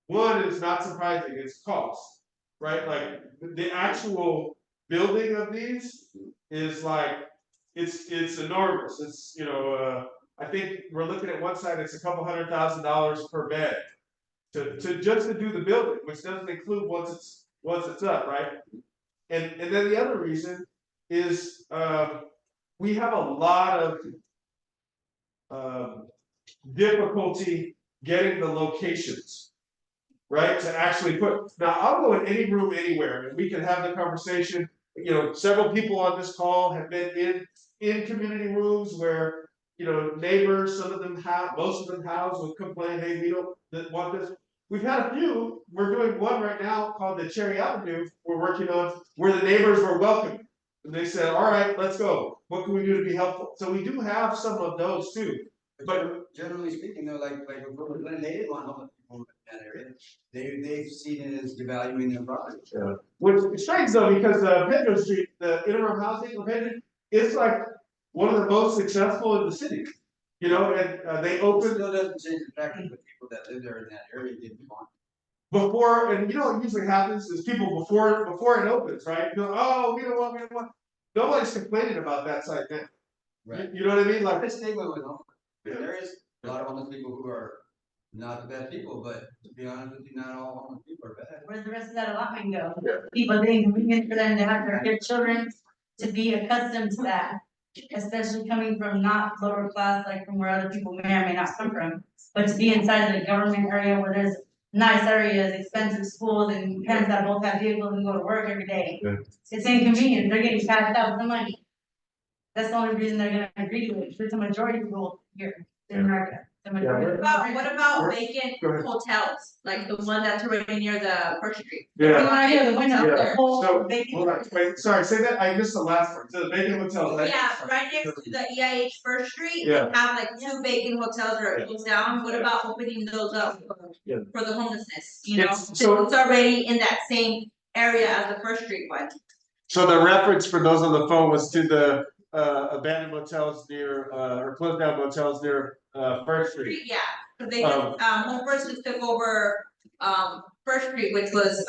One is not surprising, it's cost, right? Like the actual building of these is like, it's enormous. It's, you know, I think we're looking at one side, it's a couple $100,000 per bed to just to do the building, which doesn't include once it's up, right? And then the other reason is we have a lot of difficulty getting the locations, right? To actually put, now I'll go in any room anywhere and we can have the conversation. You know, several people on this call have been in community rooms where, you know, neighbors, some of them have, most of them house will complain, hey, we don't want this. We've had a few, we're doing one right now called the Cherry Avenue, we're working on, where the neighbors were welcoming. And they said, all right, let's go. What can we do to be helpful? So we do have some of those too. But generally speaking, though, like when they didn't want homeless people in that area, they've seen it as devaluing their property. yeah. Which is strange though, because Pedro Street, the interim housing located, it's like one of the most successful in the city. You know, and they It opened still doesn't change the fact that the people that live there in that area didn't want. before, and you know what usually happens is people before it opens, right? Go, oh, we don't want. Nobody's complaining about that site now. Right. You know what I mean? Like There's a stigma with homeless. There is a lot of homeless people who are not the best people, but to be honest with you, not all homeless people are bad. Where's the rest of that allotment go? People think convenient for them to have their children to be accustomed to that. Especially coming from not lower class, like from where other people may or may not come from. But to be inside of the government area where there's nice areas, expensive schools, and parents that both have vehicles and go to work every day. Yeah. It's inconvenient, they're getting cashed out some money. That's the only reason they're gonna agree to it, it's a majority rule here in America. The majority. What about Sure. vacant Go ahead. hotels, like the one that's already near the First Street? Yeah. No idea, the window, Yeah. the whole So, vacant. hold on, wait, sorry, say that, I missed the last part, so the vacant hotels, right? Yeah, right next to the EIH First Street, they Yeah. have like two vacant hotels that are Yeah. closed down, what about opening those up Yeah. for the homelessness, you know? It's- Since it's already in that same area as the First Street one. So the reference for those on the phone was to the abandoned motels near or closed down motels near First Street. Yeah, cause they just, Home First just took over, First Street, which was,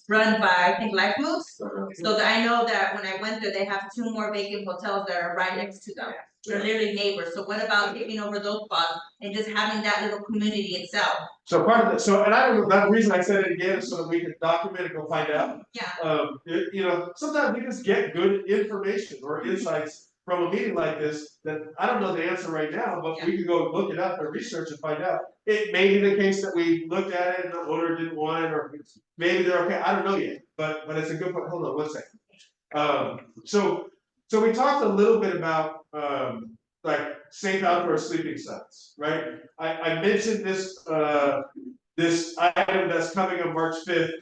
run by, I think, Life Moves. So that I know that when I went there, they have 2 more vacant hotels that are right next to them. They're literally neighbors, so what about taking over those spots and just having that little community itself? So part of the, and I don't know, the reason I said it again is so that we can document and go find out. Yeah. You know, sometimes we just get good information or insights from a meeting like this that I don't know the answer right now, but we can go look it up and research and find out. It may be the case that we looked at it and the owner didn't want it, or maybe they're okay, I don't know yet, but it's a good point, hold on one second. So we talked a little bit about, like safe outdoor sleeping sites, right? I mentioned this, this item that's coming on March 5th,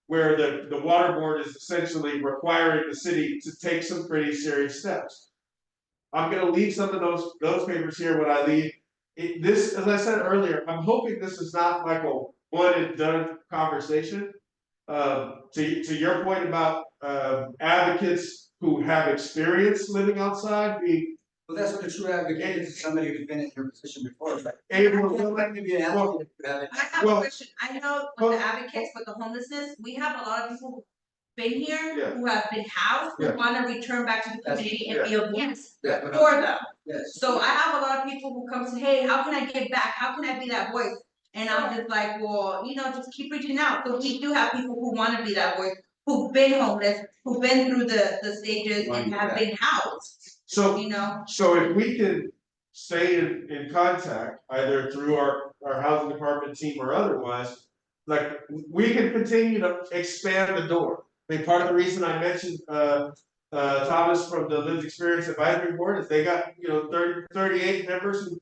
where the water board is essentially requiring the city to take some pretty serious steps. I'm gonna leave some of those papers here when I leave. This, as I said earlier, I'm hoping this is not like a one and done conversation. To your point about advocates who have experience living outside being Well, that's what a true advocate is, somebody who's been in your position before, like. able Don't let me be an advocate if you haven't. I have a Well- question, I know with the advocates with the homelessness, we have a lot of people who've been here, Yeah. who have been housed, who Yeah. wanna return back to the That's- community and be a voice That's what I'm- for them. Yes. So I have a lot of people who come say, hey, how can I give back? How can I be that voice? And I'm just like, well, you know, just keep reaching out. So we do have people who wanna be that voice, who've been homeless, who've been through the stages and have been housed, so you know? So if we can stay in contact, either through our housing department team or otherwise, like, we can continue to expand the door. I mean, part of the reason I mentioned, Thomas from the Lived Experience Advisory Board is they got, 38 members who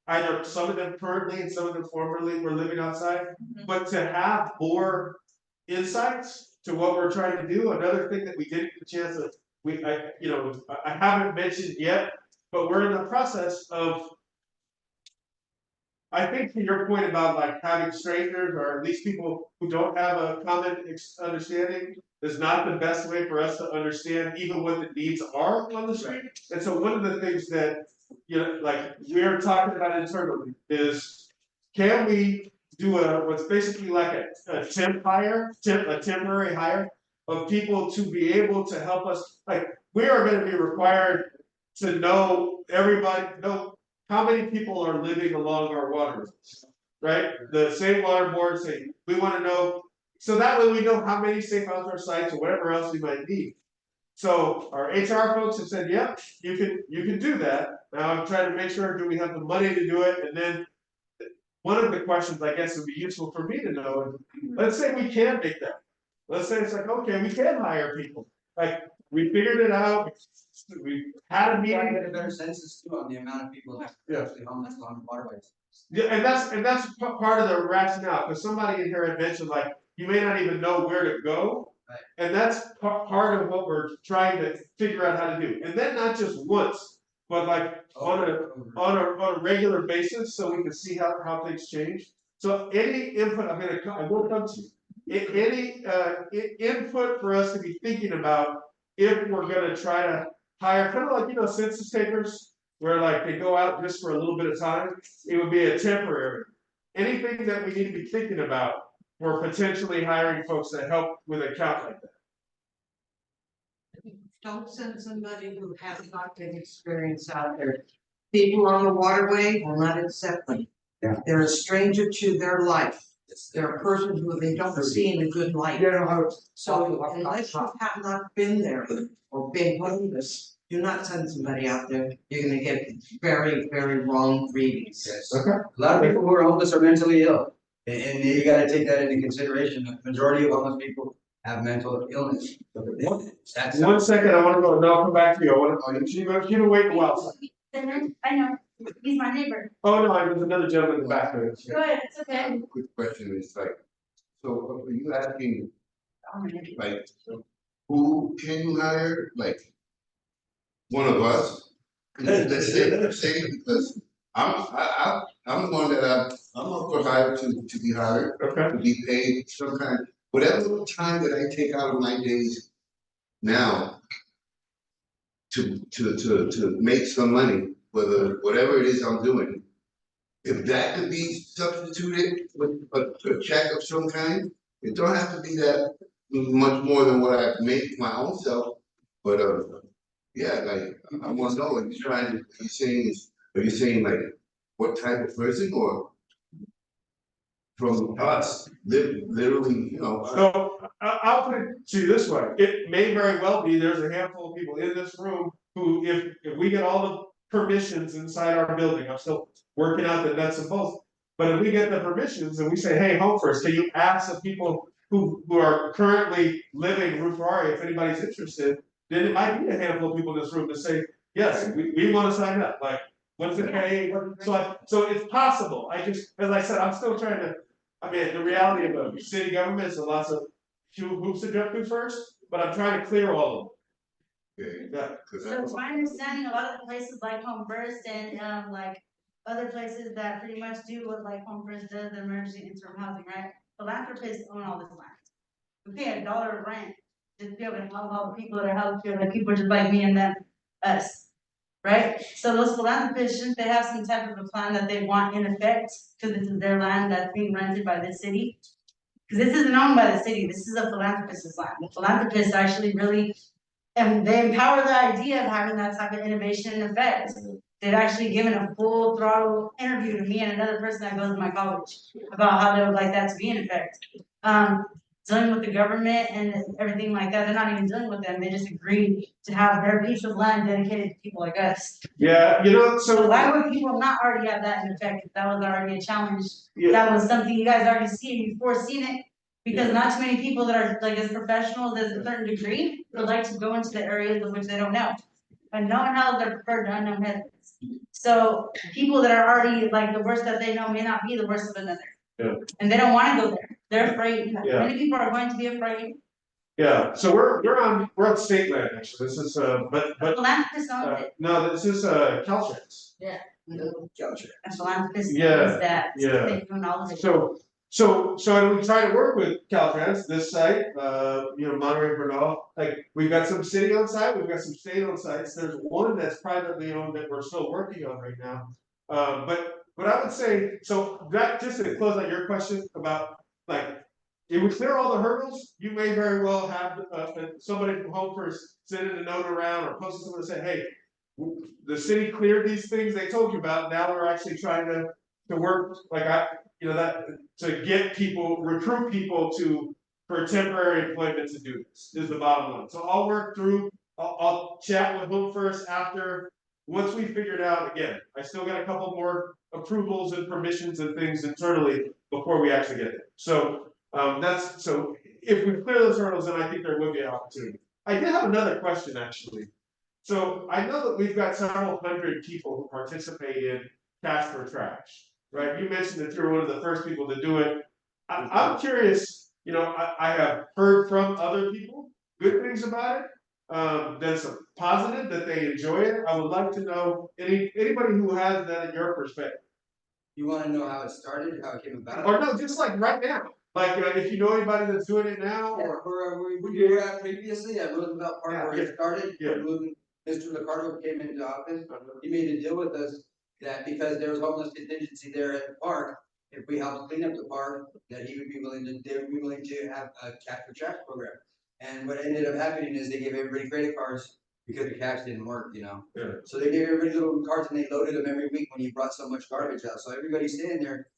either, some of them currently and some of them formerly were living outside. Mhm. But to have more insights to what we're trying to do, another thing that we didn't get a chance to, I haven't mentioned yet, but we're in the process of, I think to your point about like having strangers or at least people who don't have a common understanding is not the best way for us to understand even what the needs are on the street. And so one of the things that, like we're talking about internally is, can we do what's basically like a temporary hire of people to be able to help us, like, we are gonna be required to know how many people are living along our water, right? The same water board saying, we wanna know, so that way we know how many safe outdoor sites or whatever else we might need. So our HR folks have said, yep, you can do that. Now I'm trying to make sure, do we have the money to do it? And then one of the questions I guess would be useful for me to know is, let's say we can make that. Let's say it's like, okay, we can hire people. Like, we figured it out, we had a Try to meeting. get a better census too on the amount of people that are actually homeless on waterways. Yeah, and that's part of the rationale, because somebody in here had mentioned, like, you may not even know where to go. Right. And that's part of what we're trying to figure out how to do, and then not just once, but like on a regular basis, so we can see how things change. So any input, I will come to you, any input for us to be thinking about if we're gonna try to hire, kind of like, census takers, where like they go out just for a little bit of time, it would be a temporary. Anything that we need to be thinking about for potentially hiring folks that help with a count like that. Don't send somebody who has not been experienced out there. People on the waterway will not accept them. Yeah. They're a stranger to their life. They're a person who they don't see in a good light. You know how. So unless you have not been there or been homeless, do not send somebody out there. You're gonna get very, very wrong readings. Yes. Okay. A lot of people who are homeless are mentally ill, and you gotta take that into consideration. The majority of homeless people have mental illness. That's. One second, I wanna go, no, I'll come back to you, she's been waiting a while. I know, he's my neighbor. Oh, no, there's another gentleman in the back there. Go ahead, it's okay. Quick question is like, so are you asking, like, who can you hire, like? One of us? Let's say, because I'm the one that I'm up for hire to be hired, Okay. to be paid some kind, whatever time that I take out of my days. now to make some money, whatever it is I'm doing. If that could be substituted with a check of some kind, it don't have to be that much more than what I make my own self, but yeah, like, I wanna know, are you saying like, what type of person, or from us, literally, you know? So I'll put it to you this way, it may very well be, there's a handful of people in this room who, if we get all the permissions inside our building, I'm still working out the nuts and bolts. But if we get the permissions and we say, hey, Home First, can you ask the people who are currently living Roof Ferrari, if anybody's interested, then it might be a handful of people in this room to say, yes, we wanna sign up, like, what's the pay, so it's possible, as I said, I'm still trying to. I mean, the reality of a city government is lots of few hoops to jump through first, but I'm trying to clear all of them. Okay, Yeah. So it's my understanding, a lot of the places like Home First and, like, other places that pretty much do what like Home First does, the emergency interim housing, right? Philanthropists own all this land. We pay $1 of rent just to be able to help all the people that are helped here, like people just like me and them, us. Right? So those philanthropists, shouldn't they have some type of a plan that they want in effect, because this is their land that's being rented by the city? Because this isn't owned by the city, this is a philanthropist's land. The philanthropists actually really, and they empower the idea of having that type of innovation and effect. They've actually given a full throttle interview to me and another person that goes to my college about how they would like that to be in effect. Dealing with the government and everything like that, they're not even dealing with them, they just agreed to have their piece of land dedicated to people like us. Yeah, So why would people not already have that in effect, if that was already a challenge? Yeah. That was something you guys already see, you've foreseen it, because not too many people that are like as professionals as a certain degree would like to go into the areas of which they don't know. And no one has their preferred to unknown headlands. So people that are already like the worst that they know may not be the worst of another. Yeah. And they don't wanna go there, they're afraid, Yeah. many people are going to be afraid. Yeah, so we're on state land, actually, this is, but, Philanthropists owns it, no, this is, Caltrans. and philanthropists Yeah, owns that, yeah. they own all of it. So we try to work with Caltrans, this site, Monterey Bernal, like, we've got some city on site, we've got some state on sites, there's one that's privately owned that we're still working on right now. But I would say, so that, just to close out your question about, like, if we clear all the hurdles, you may very well have, somebody from Home First sending a note around or posting something to say, hey, the city cleared these things they told you about, now we're actually trying to work, like, that, to get people, recruit people for temporary employment to do this, is the bottom line. So I'll work through, I'll chat with Home First once we figured out, again, I still got a couple more approvals and permissions and things internally before we actually get there. So, so if we clear those hurdles, then I think there will be an opportunity. I did have another question, actually. So I know that we've got several hundred people who participate in Cash for Trash, right? You mentioned that you're one of the first people to do it. I'm curious, I have heard from other people good things about it. That's a positive, that they enjoy it. I would like to know anybody who has that in your perspective. You wanna know how it started, how it came about? Or no, just like right now, like, if you know anybody that's doing it now, Yeah, or. where we were at previously, at Roosevelt Park, where Yeah, it started, yeah. when Mr. Ricardo came into office, he made a deal with us that because there was homeless contingency there at the park, if we helped clean up the park, that they would be willing to have a Cash for Trash program. And what ended up happening is they gave everybody credit cards because the cash didn't work, Yeah. So they gave everybody little cards and they loaded them every week when you brought so much garbage out. So everybody staying there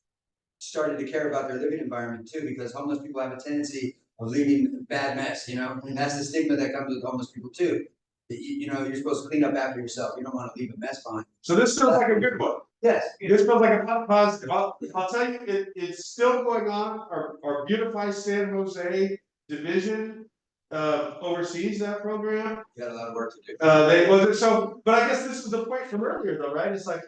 started to care about their living environment too, because homeless people have a tendency of leaving a bad mess, and that's the stigma that comes with homeless people too. You're supposed to clean up after yourself, you don't wanna leave a mess behind. So this feels like a good one. Yes. This feels like a positive. I'll tell you, it's still going on. Our Beautify San Jose division oversees that program. You got a lot of work to do. But I guess this is the point from earlier though, right? It's like,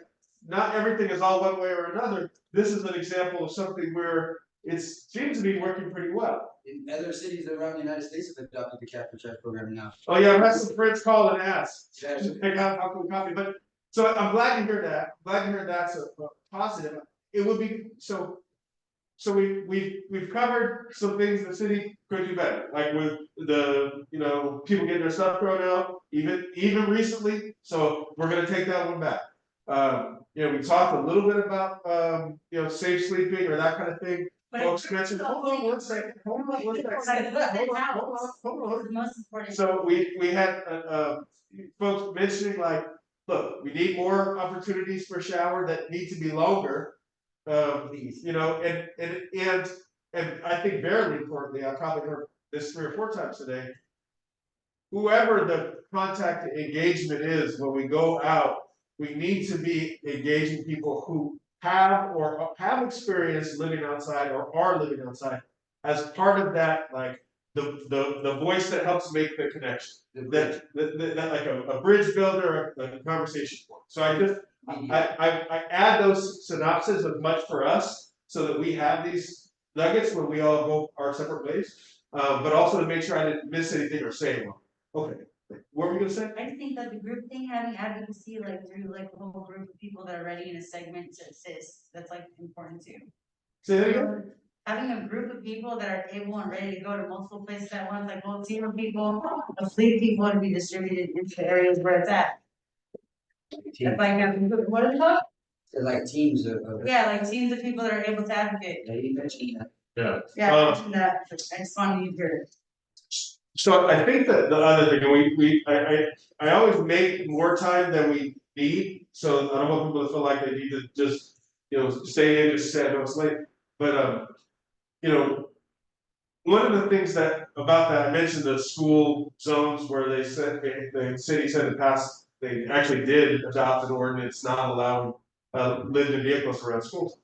not everything is all one way or another. This is an example of something where it seems to be working pretty well. In other cities around the United States have adopted the Cash for Trash program now. Oh yeah, I've had some friends call and ask. Yeah. Pick out how cool copy, but so I'm glad to hear that. Glad to hear that's a positive. It would be so we've covered some things the city could do better, like with the, you know, people getting their stuff thrown out, even recently, so we're gonna take that one back. You know, we talked a little bit about, you know, safe sleeping or that kind of thing. Folks mentioned, hold on one second. Hold on. Most important. So we had, folks mentioning like, look, we need more opportunities for shower that need to be longer. You know, and I think very importantly, I probably heard this 3 or 4 times today. Whoever the contact engagement is when we go out, we need to be engaging people who have or have experience living outside or are living outside as part of that, like the voice that helps make the connection. That like a bridge builder, a conversation point. So I add those synopses as much for us so that we have these nuggets when we all go our separate ways, but also to make sure I didn't miss anything or say wrong. Okay, what were we gonna say? I just think that the group thing, having advocacy like through like a whole group of people that are ready in a segment to assist, that's like important too. Say that again? Having a group of people that are able and ready to go to multiple places at once, like whole team of people, a fleet of people to be distributed into areas where it's at. That's like, what is it called? They're like teams of. Yeah, like teams of people that are able to advocate. Yeah, you mentioned that. Yeah. Yeah, I mentioned that, I just wanted you to hear it. So I think that the other thing, I always make more time than we need, so I don't want people to feel like they need to just, you know, stay in, just say, no, it's late. But, you know, one of the things that, about that, I mentioned the school zones where they said, the city said in the past, they actually did adopt an ordinance not allowing, living vehicles around schools.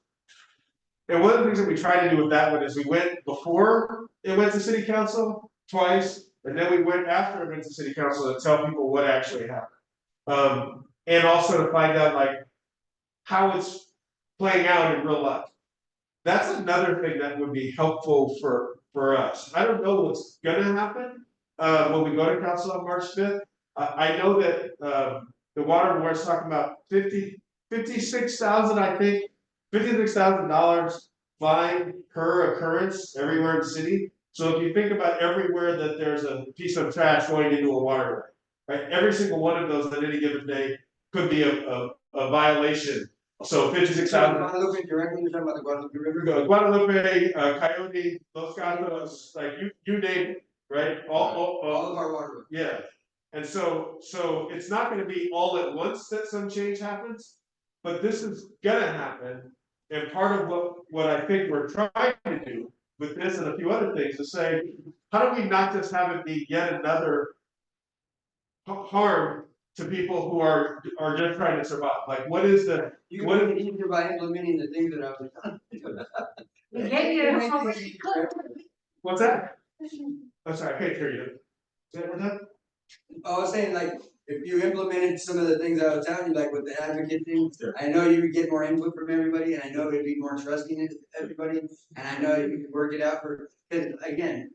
And one of the things that we tried to do with that one is we went before it went to city council twice, and then we went after it went to city council to tell people what actually happened. And also to find out like how it's playing out in real life. That's another thing that would be helpful for us. I don't know what's gonna happen, when we go to council on March 5th. I know that, the water board is talking about 56,000, I think, $56,000 fine per occurrence everywhere in the city. So if you think about everywhere that there's a piece of trash going into a waterway, right? Every single one of those on any given day could be a violation. So 56,000. Guadalupe directly, you're talking about the Guadalupe River? Guadalupe, Coyote, Los Gatos, like you name it, right? All of our waterways. Yeah. And so it's not gonna be all at once that some change happens, but this is gonna happen. And part of what I think we're trying to do with this and a few other things is say, how do we not just have it be yet another harm to people who are just trying to survive? Like, what is the, You what can is, make it easier by implementing the things that I was. We gave you what's that? I'm sorry, I can't hear you. Is that what that? I was saying, like, if you implemented some of the things I was telling you, like with the advocate thing, I know you would get more input from everybody, and I know it'd be more trusting in everybody, and I know you could work it out for, because again,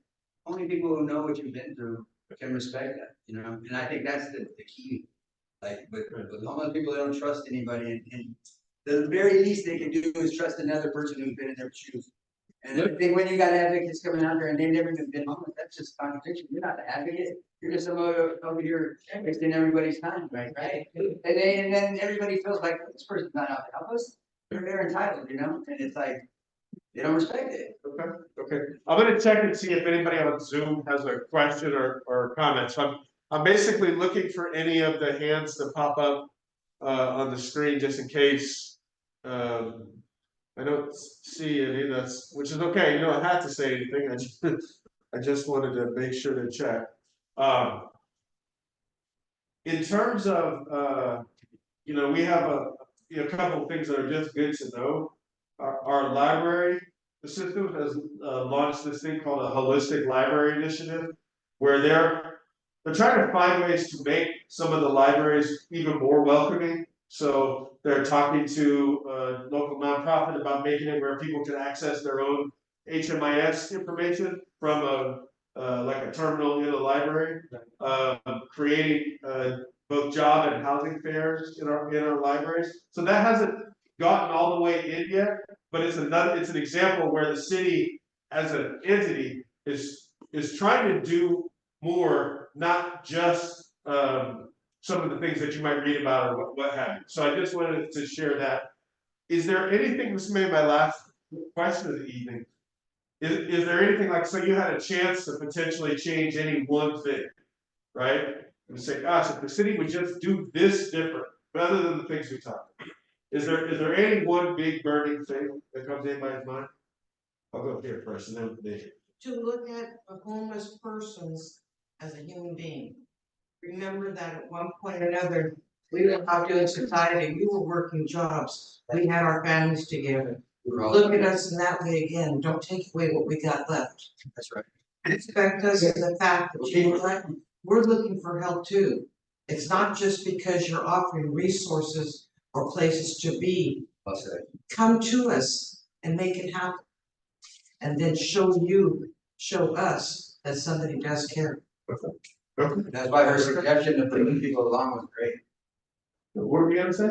only people who know what you've been through can respect that, you know, and I think that's the key. Like, with homeless people, they don't trust anybody, and the very least they can do is trust another person who's been in their shoes. And I think when you got advocates coming out there and they've never even been homeless, that's just contradiction. You're not the advocate. You're just someone over here wasting everybody's time, right? And then everybody feels like this person's not out to help us. They're entitled, you know? And it's like, they don't respect it. Okay. I'm gonna check and see if anybody on Zoom has a question or comment. So I'm basically looking for any of the hands that pop up on the screen just in case. I don't see any, which is okay, you don't have to say anything, I just wanted to make sure to check. In terms of, you know, we have a couple of things that are just good to know. Our library system has launched this thing called a holistic library initiative, where they're trying to find ways to make some of the libraries even more welcoming. So they're talking to a local nonprofit about making it where people can access their own HMIS information from like a terminal in a library, creating both job and housing fairs in our libraries. So that hasn't gotten all the way in yet, but it's an example where the city as an entity is is trying to do more, not just, some of the things that you might read about or what have you. So I just wanted to share that. Is there anything, this may be my last question of the evening. Is there anything like, so you had a chance to potentially change any one thing, right? And say, gosh, if the city would just do this different, rather than the things we talked about. Is there any one big burning thing that comes to anybody's mind? I'll go here first and then Dave. To look at a homeless persons as a human being. Remember that at one point or another, we were out in society, we were working jobs, we had our families together. Look at us in that way again, don't take away what we got left. That's right. Expect us in the fact that you know what, we're looking for help too. It's not just because you're offering resources or places to be. Come to us and make it happen. And then show us that somebody does care. That's why her suggestion of bringing people along was great. What were you gonna say?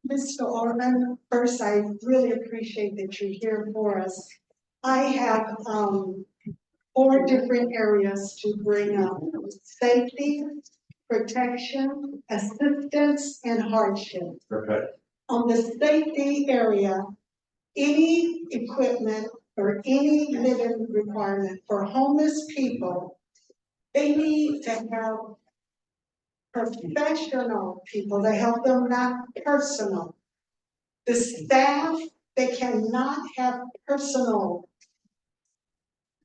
Mr. Orman, first, I really appreciate that you're here for us. I have, 4 different areas to bring up: safety, protection, assistance, and hardship. Okay. On the safety area, any equipment or any living requirement for homeless people, they need to have professional people to help them, not personal. The staff, they cannot have personal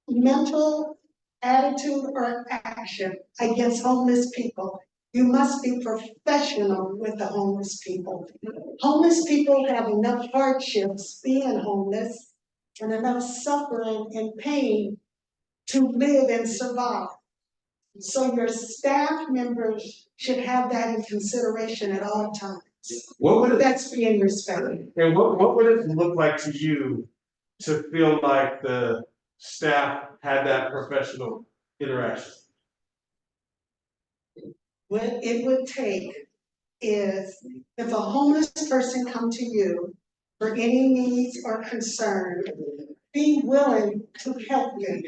mental attitude or action against homeless people. You must be professional with the homeless people. Homeless people have enough hardships being homeless and enough suffering and pain to live and survive. So your staff members should have that in consideration at all times. What would it, That's being respected. and what would it look like to you to feel like the staff had that professional interaction? What it would take is if a homeless person come to you for any needs or concern, be willing to help them,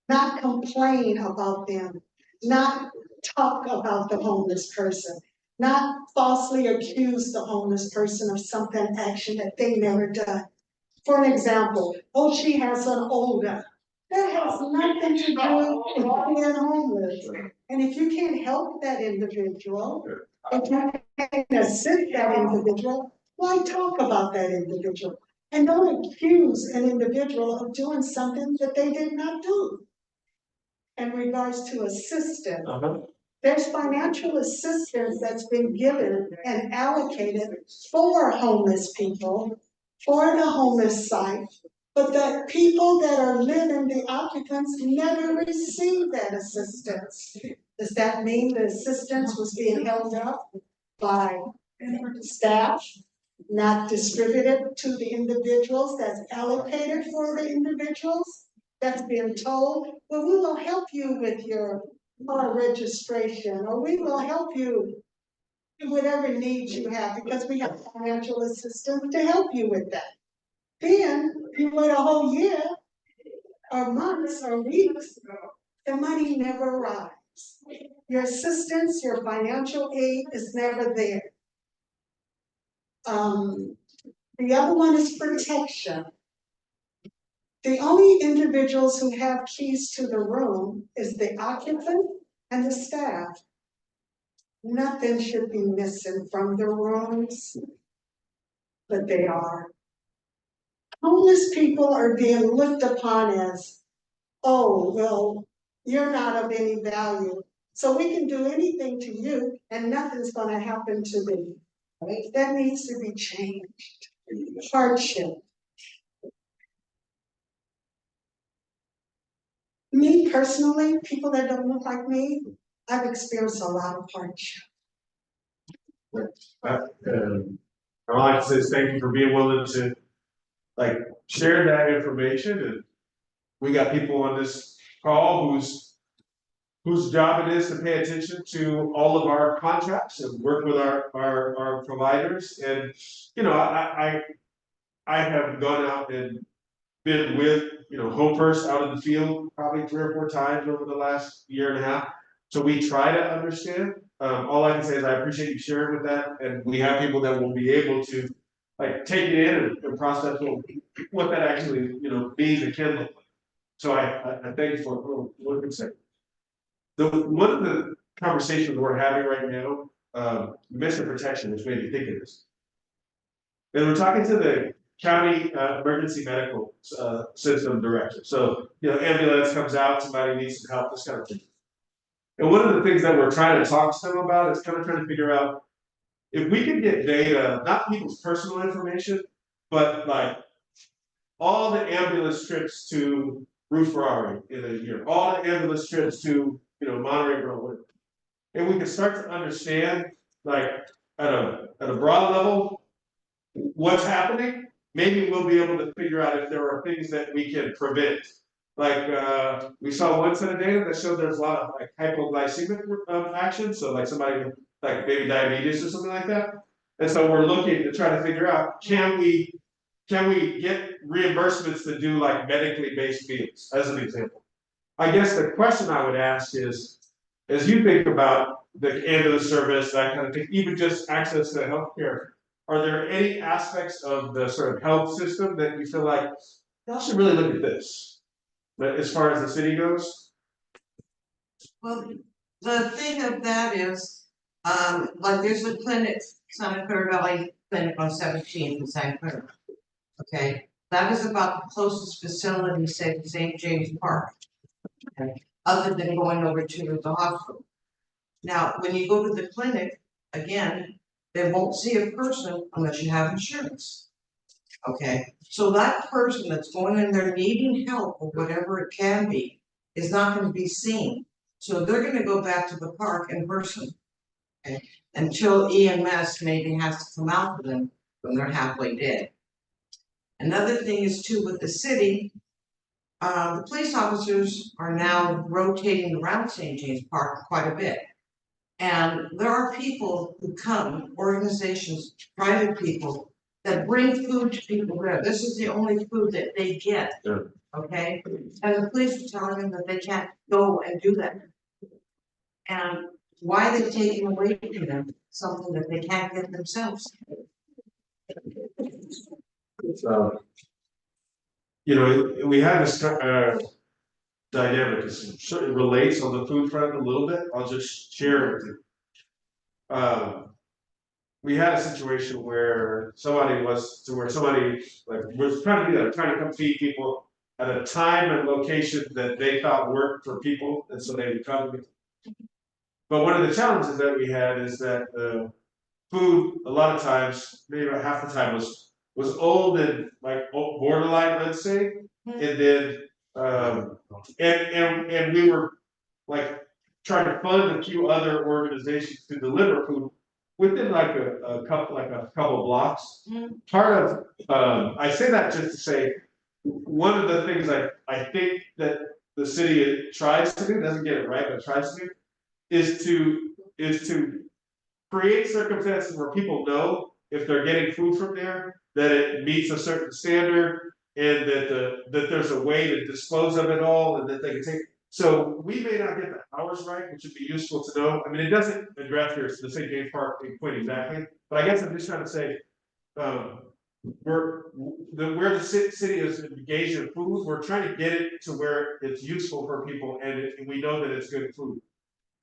not complain about them, not talk about the homeless person, not falsely accuse the homeless person of something, action that they never done. For an example, oh, she has an odor. That has nothing to do with being homeless. And if you can't help that individual, if you can't assist that individual, why talk about that individual? And don't accuse an individual of doing something that they did not do. In regards to assistance, there's financial assistance that's been given and allocated for homeless people, for the homeless site, but the people that are living, the occupants, never receive that assistance. Does that mean the assistance was being held up by staff, not distributed to the individuals that's allocated for the individuals? That's being told, well, we will help you with your car registration, or we will help you with whatever needs you have, because we have financial assistance to help you with that. Then you wait a whole year, or months, or weeks, the money never arrives. Your assistance, your financial aid is never there. The other one is protection. The only individuals who have keys to the room is the occupant and the staff. Nothing should be missing from the rooms, but they are. Homeless people are being looked upon as, oh, well, you're not of any value, so we can do anything to you and nothing's gonna happen to me. Right? That needs to be changed. Hardship. Me personally, people that don't look like me, I've experienced a lot of hardship. I'd like to say thank you for being willing to share that information, and we got people on this call whose job it is to pay attention to all of our contracts and work with our providers. And I have gone out and been with, Home First out in the field probably 3 or 4 times over the last year and a half. So we try to understand. All I can say is I appreciate you sharing with that, and we have people that will be able to like take it in and process what that actually, means and can look like. So I thank you for what you say. One of the conversations we're having right now, mission protection, which made me think of this. And we're talking to the county emergency medical system director. So, ambulance comes out, somebody needs some help, this kind of thing. And one of the things that we're trying to talk to them about is kind of trying to figure out if we could get data, not people's personal information, but like all the ambulance trips to Ruth Ferrari in a year, all the ambulance trips to, Monterey Road. And we can start to understand, like, at a broad level, what's happening. Maybe we'll be able to figure out if there are things that we can prevent. Like, we saw one set of data that showed there's a lot of like hypoglycemic action. So like somebody with like maybe diabetes or something like that. And so we're looking to try to figure out, can we get reimbursements to do like medically based meals, as an example? I guess the question I would ask is, as you think about the ambulance service, that kind of thing, even just access to healthcare, are there any aspects of the sort of health system that you feel like y'all should really look at this? But as far as the city goes? Well, the thing of that is, like there's a clinic, Santa Clara Valley Clinic on 17th in Santa Clara. Okay, that is about the closest facility, say, to St. James Park. Okay, other than going over to the hospital. Now, when you go to the clinic, again, they won't see a person unless you have insurance. Okay, so that person that's going in there needing help or whatever it can be is not going to be seen. So they're going to go back to the park in person. Okay, until EMS maybe has to come out for them when they're halfway dead. Another thing is too with the city, the police officers are now rotating around St. James Park quite a bit. And there are people who come, organizations, private people, that bring food to people there. This is the only food that they get, Sure. Okay? And the police are telling them that they can't go and do that. And why they're taking away from them something that they can't get themselves. So, we have this dynamic, it certainly relates on the food front a little bit. I'll just share it with you. We had a situation where somebody was trying to do that, trying to come feed people at a time and location that they thought worked for people, and so they would come. But one of the challenges that we had is that the food, a lot of times, maybe about half the time, was old and like borderline, let's say, and then and we were like trying to fund a few other organizations to deliver food within like a couple blocks. Part of I say that just to say one of the things I think that the city tries to do, doesn't get it right, but tries to do, is to create circumstances where people know if they're getting food from there, that it meets a certain standard, and that there's a way to dispose of it all, and that they can take. So we may not get the hours right, which would be useful to know. I mean, it doesn't address the St. James Park point exactly, but I guess I'm just trying to say, where the city is engaged in food, we're trying to get it to where it's useful for people, and we know that it's good food.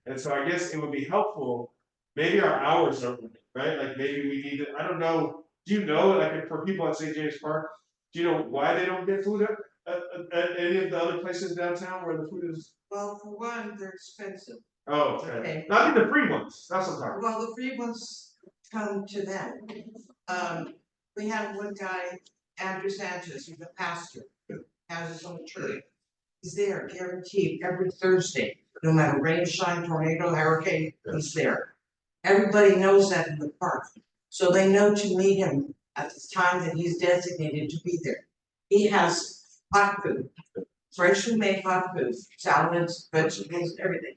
And so I guess it would be helpful, maybe our hours are right, like maybe we need to, I don't know, do you know, like for people at St. James Park, do you know why they don't get food at any of the other places downtown where the food is? Well, for one, they're expensive. Oh, okay. Not the free ones, that's what I'm talking about. Well, the free ones come to them. We had one guy, Andrew Sanchez, he's a pastor, has his own church. He's there guaranteed every Thursday, no matter rain, shine, tornado, hurricane, he's there. Everybody knows that in the park, so they know to meet him at the time that he's designated to be there. He has hot food, freshly made hot food, salads, vegetables, everything.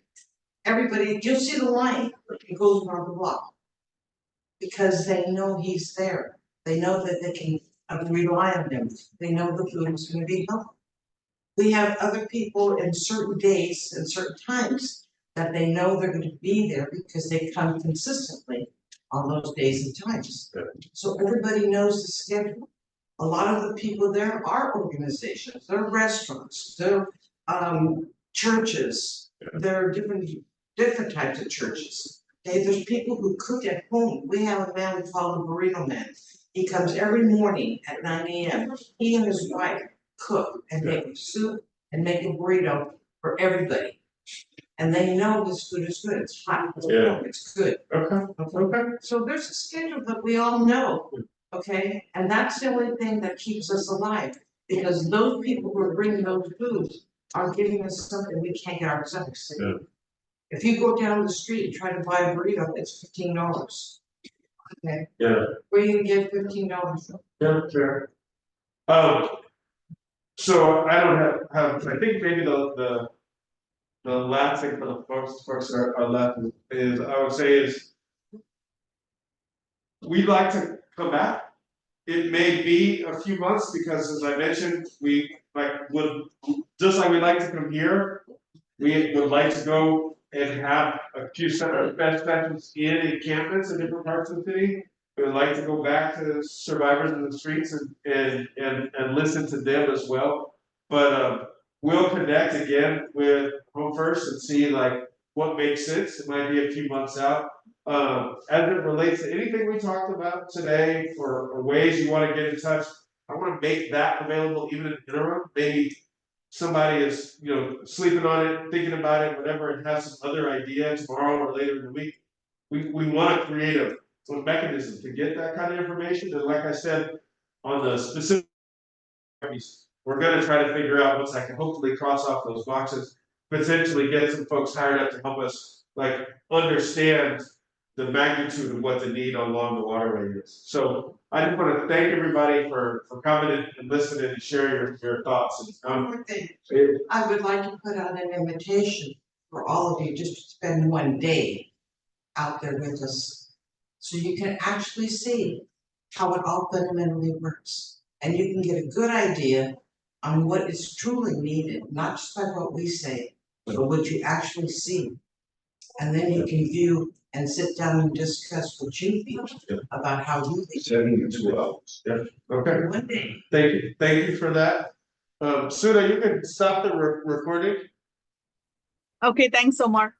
Everybody, you'll see the line, it goes around the block. Because they know he's there, they know that they can We rely on them. They know the food is gonna be healthy. We have other people in certain days and certain times that they know they're gonna be there because they come consistently on those days and times. So everybody knows the schedule. A lot of the people there are organizations, they're restaurants, they're churches, there are different types of churches. Okay, there's people who cook at home. We have a man we call the burrito man. He comes every morning at 9 AM. He and his wife cook and make soup and make a burrito for everybody. And they know this food is good, it's hot, it's good. Okay. So there's a schedule that we all know, okay? And that's the only thing that keeps us alive, because those people who are bringing those foods are giving us something we can't get ourselves. If you go down the street and try to buy a burrito, it's $15. Okay? Yeah. Where you get $15 from? Yeah, sure. So I don't have, I think maybe the last thing for the folks are left is, I would say is, we'd like to come back. It may be a few months because, as I mentioned, we would, just like we like to come here, we would like to go and have a few separate sessions in encampments in different parts of the city. We would like to go back to survivors in the streets and listen to them as well. But we'll connect again with Home First and see like what makes sense. It might be a few months out. As it relates to anything we talked about today or ways you want to get in touch, I want to make that available even in the interim. Maybe somebody is, sleeping on it, thinking about it, whatever, and has some other idea tomorrow or later in the week. We want to create a mechanism to get that kind of information. And like I said, on the specific, we're going to try to figure out once I can hopefully cross off those boxes, potentially get some folks hired up to help us understand the magnitude of what the need along the waterway is. So I just want to thank everybody for coming and listening and sharing your thoughts. One more thing, I would like to put out an invitation for all of you just to spend one day out there with us. So you can actually see how it all fundamentally works. And you can get a good idea on what is truly needed, not just by what we say, but what you actually see. And then you can view and sit down and discuss what you feel about how you think. 72 hours. Yeah. Okay. One day. Thank you for that. Sudha, you can stop the recording. Okay, thanks, Omar.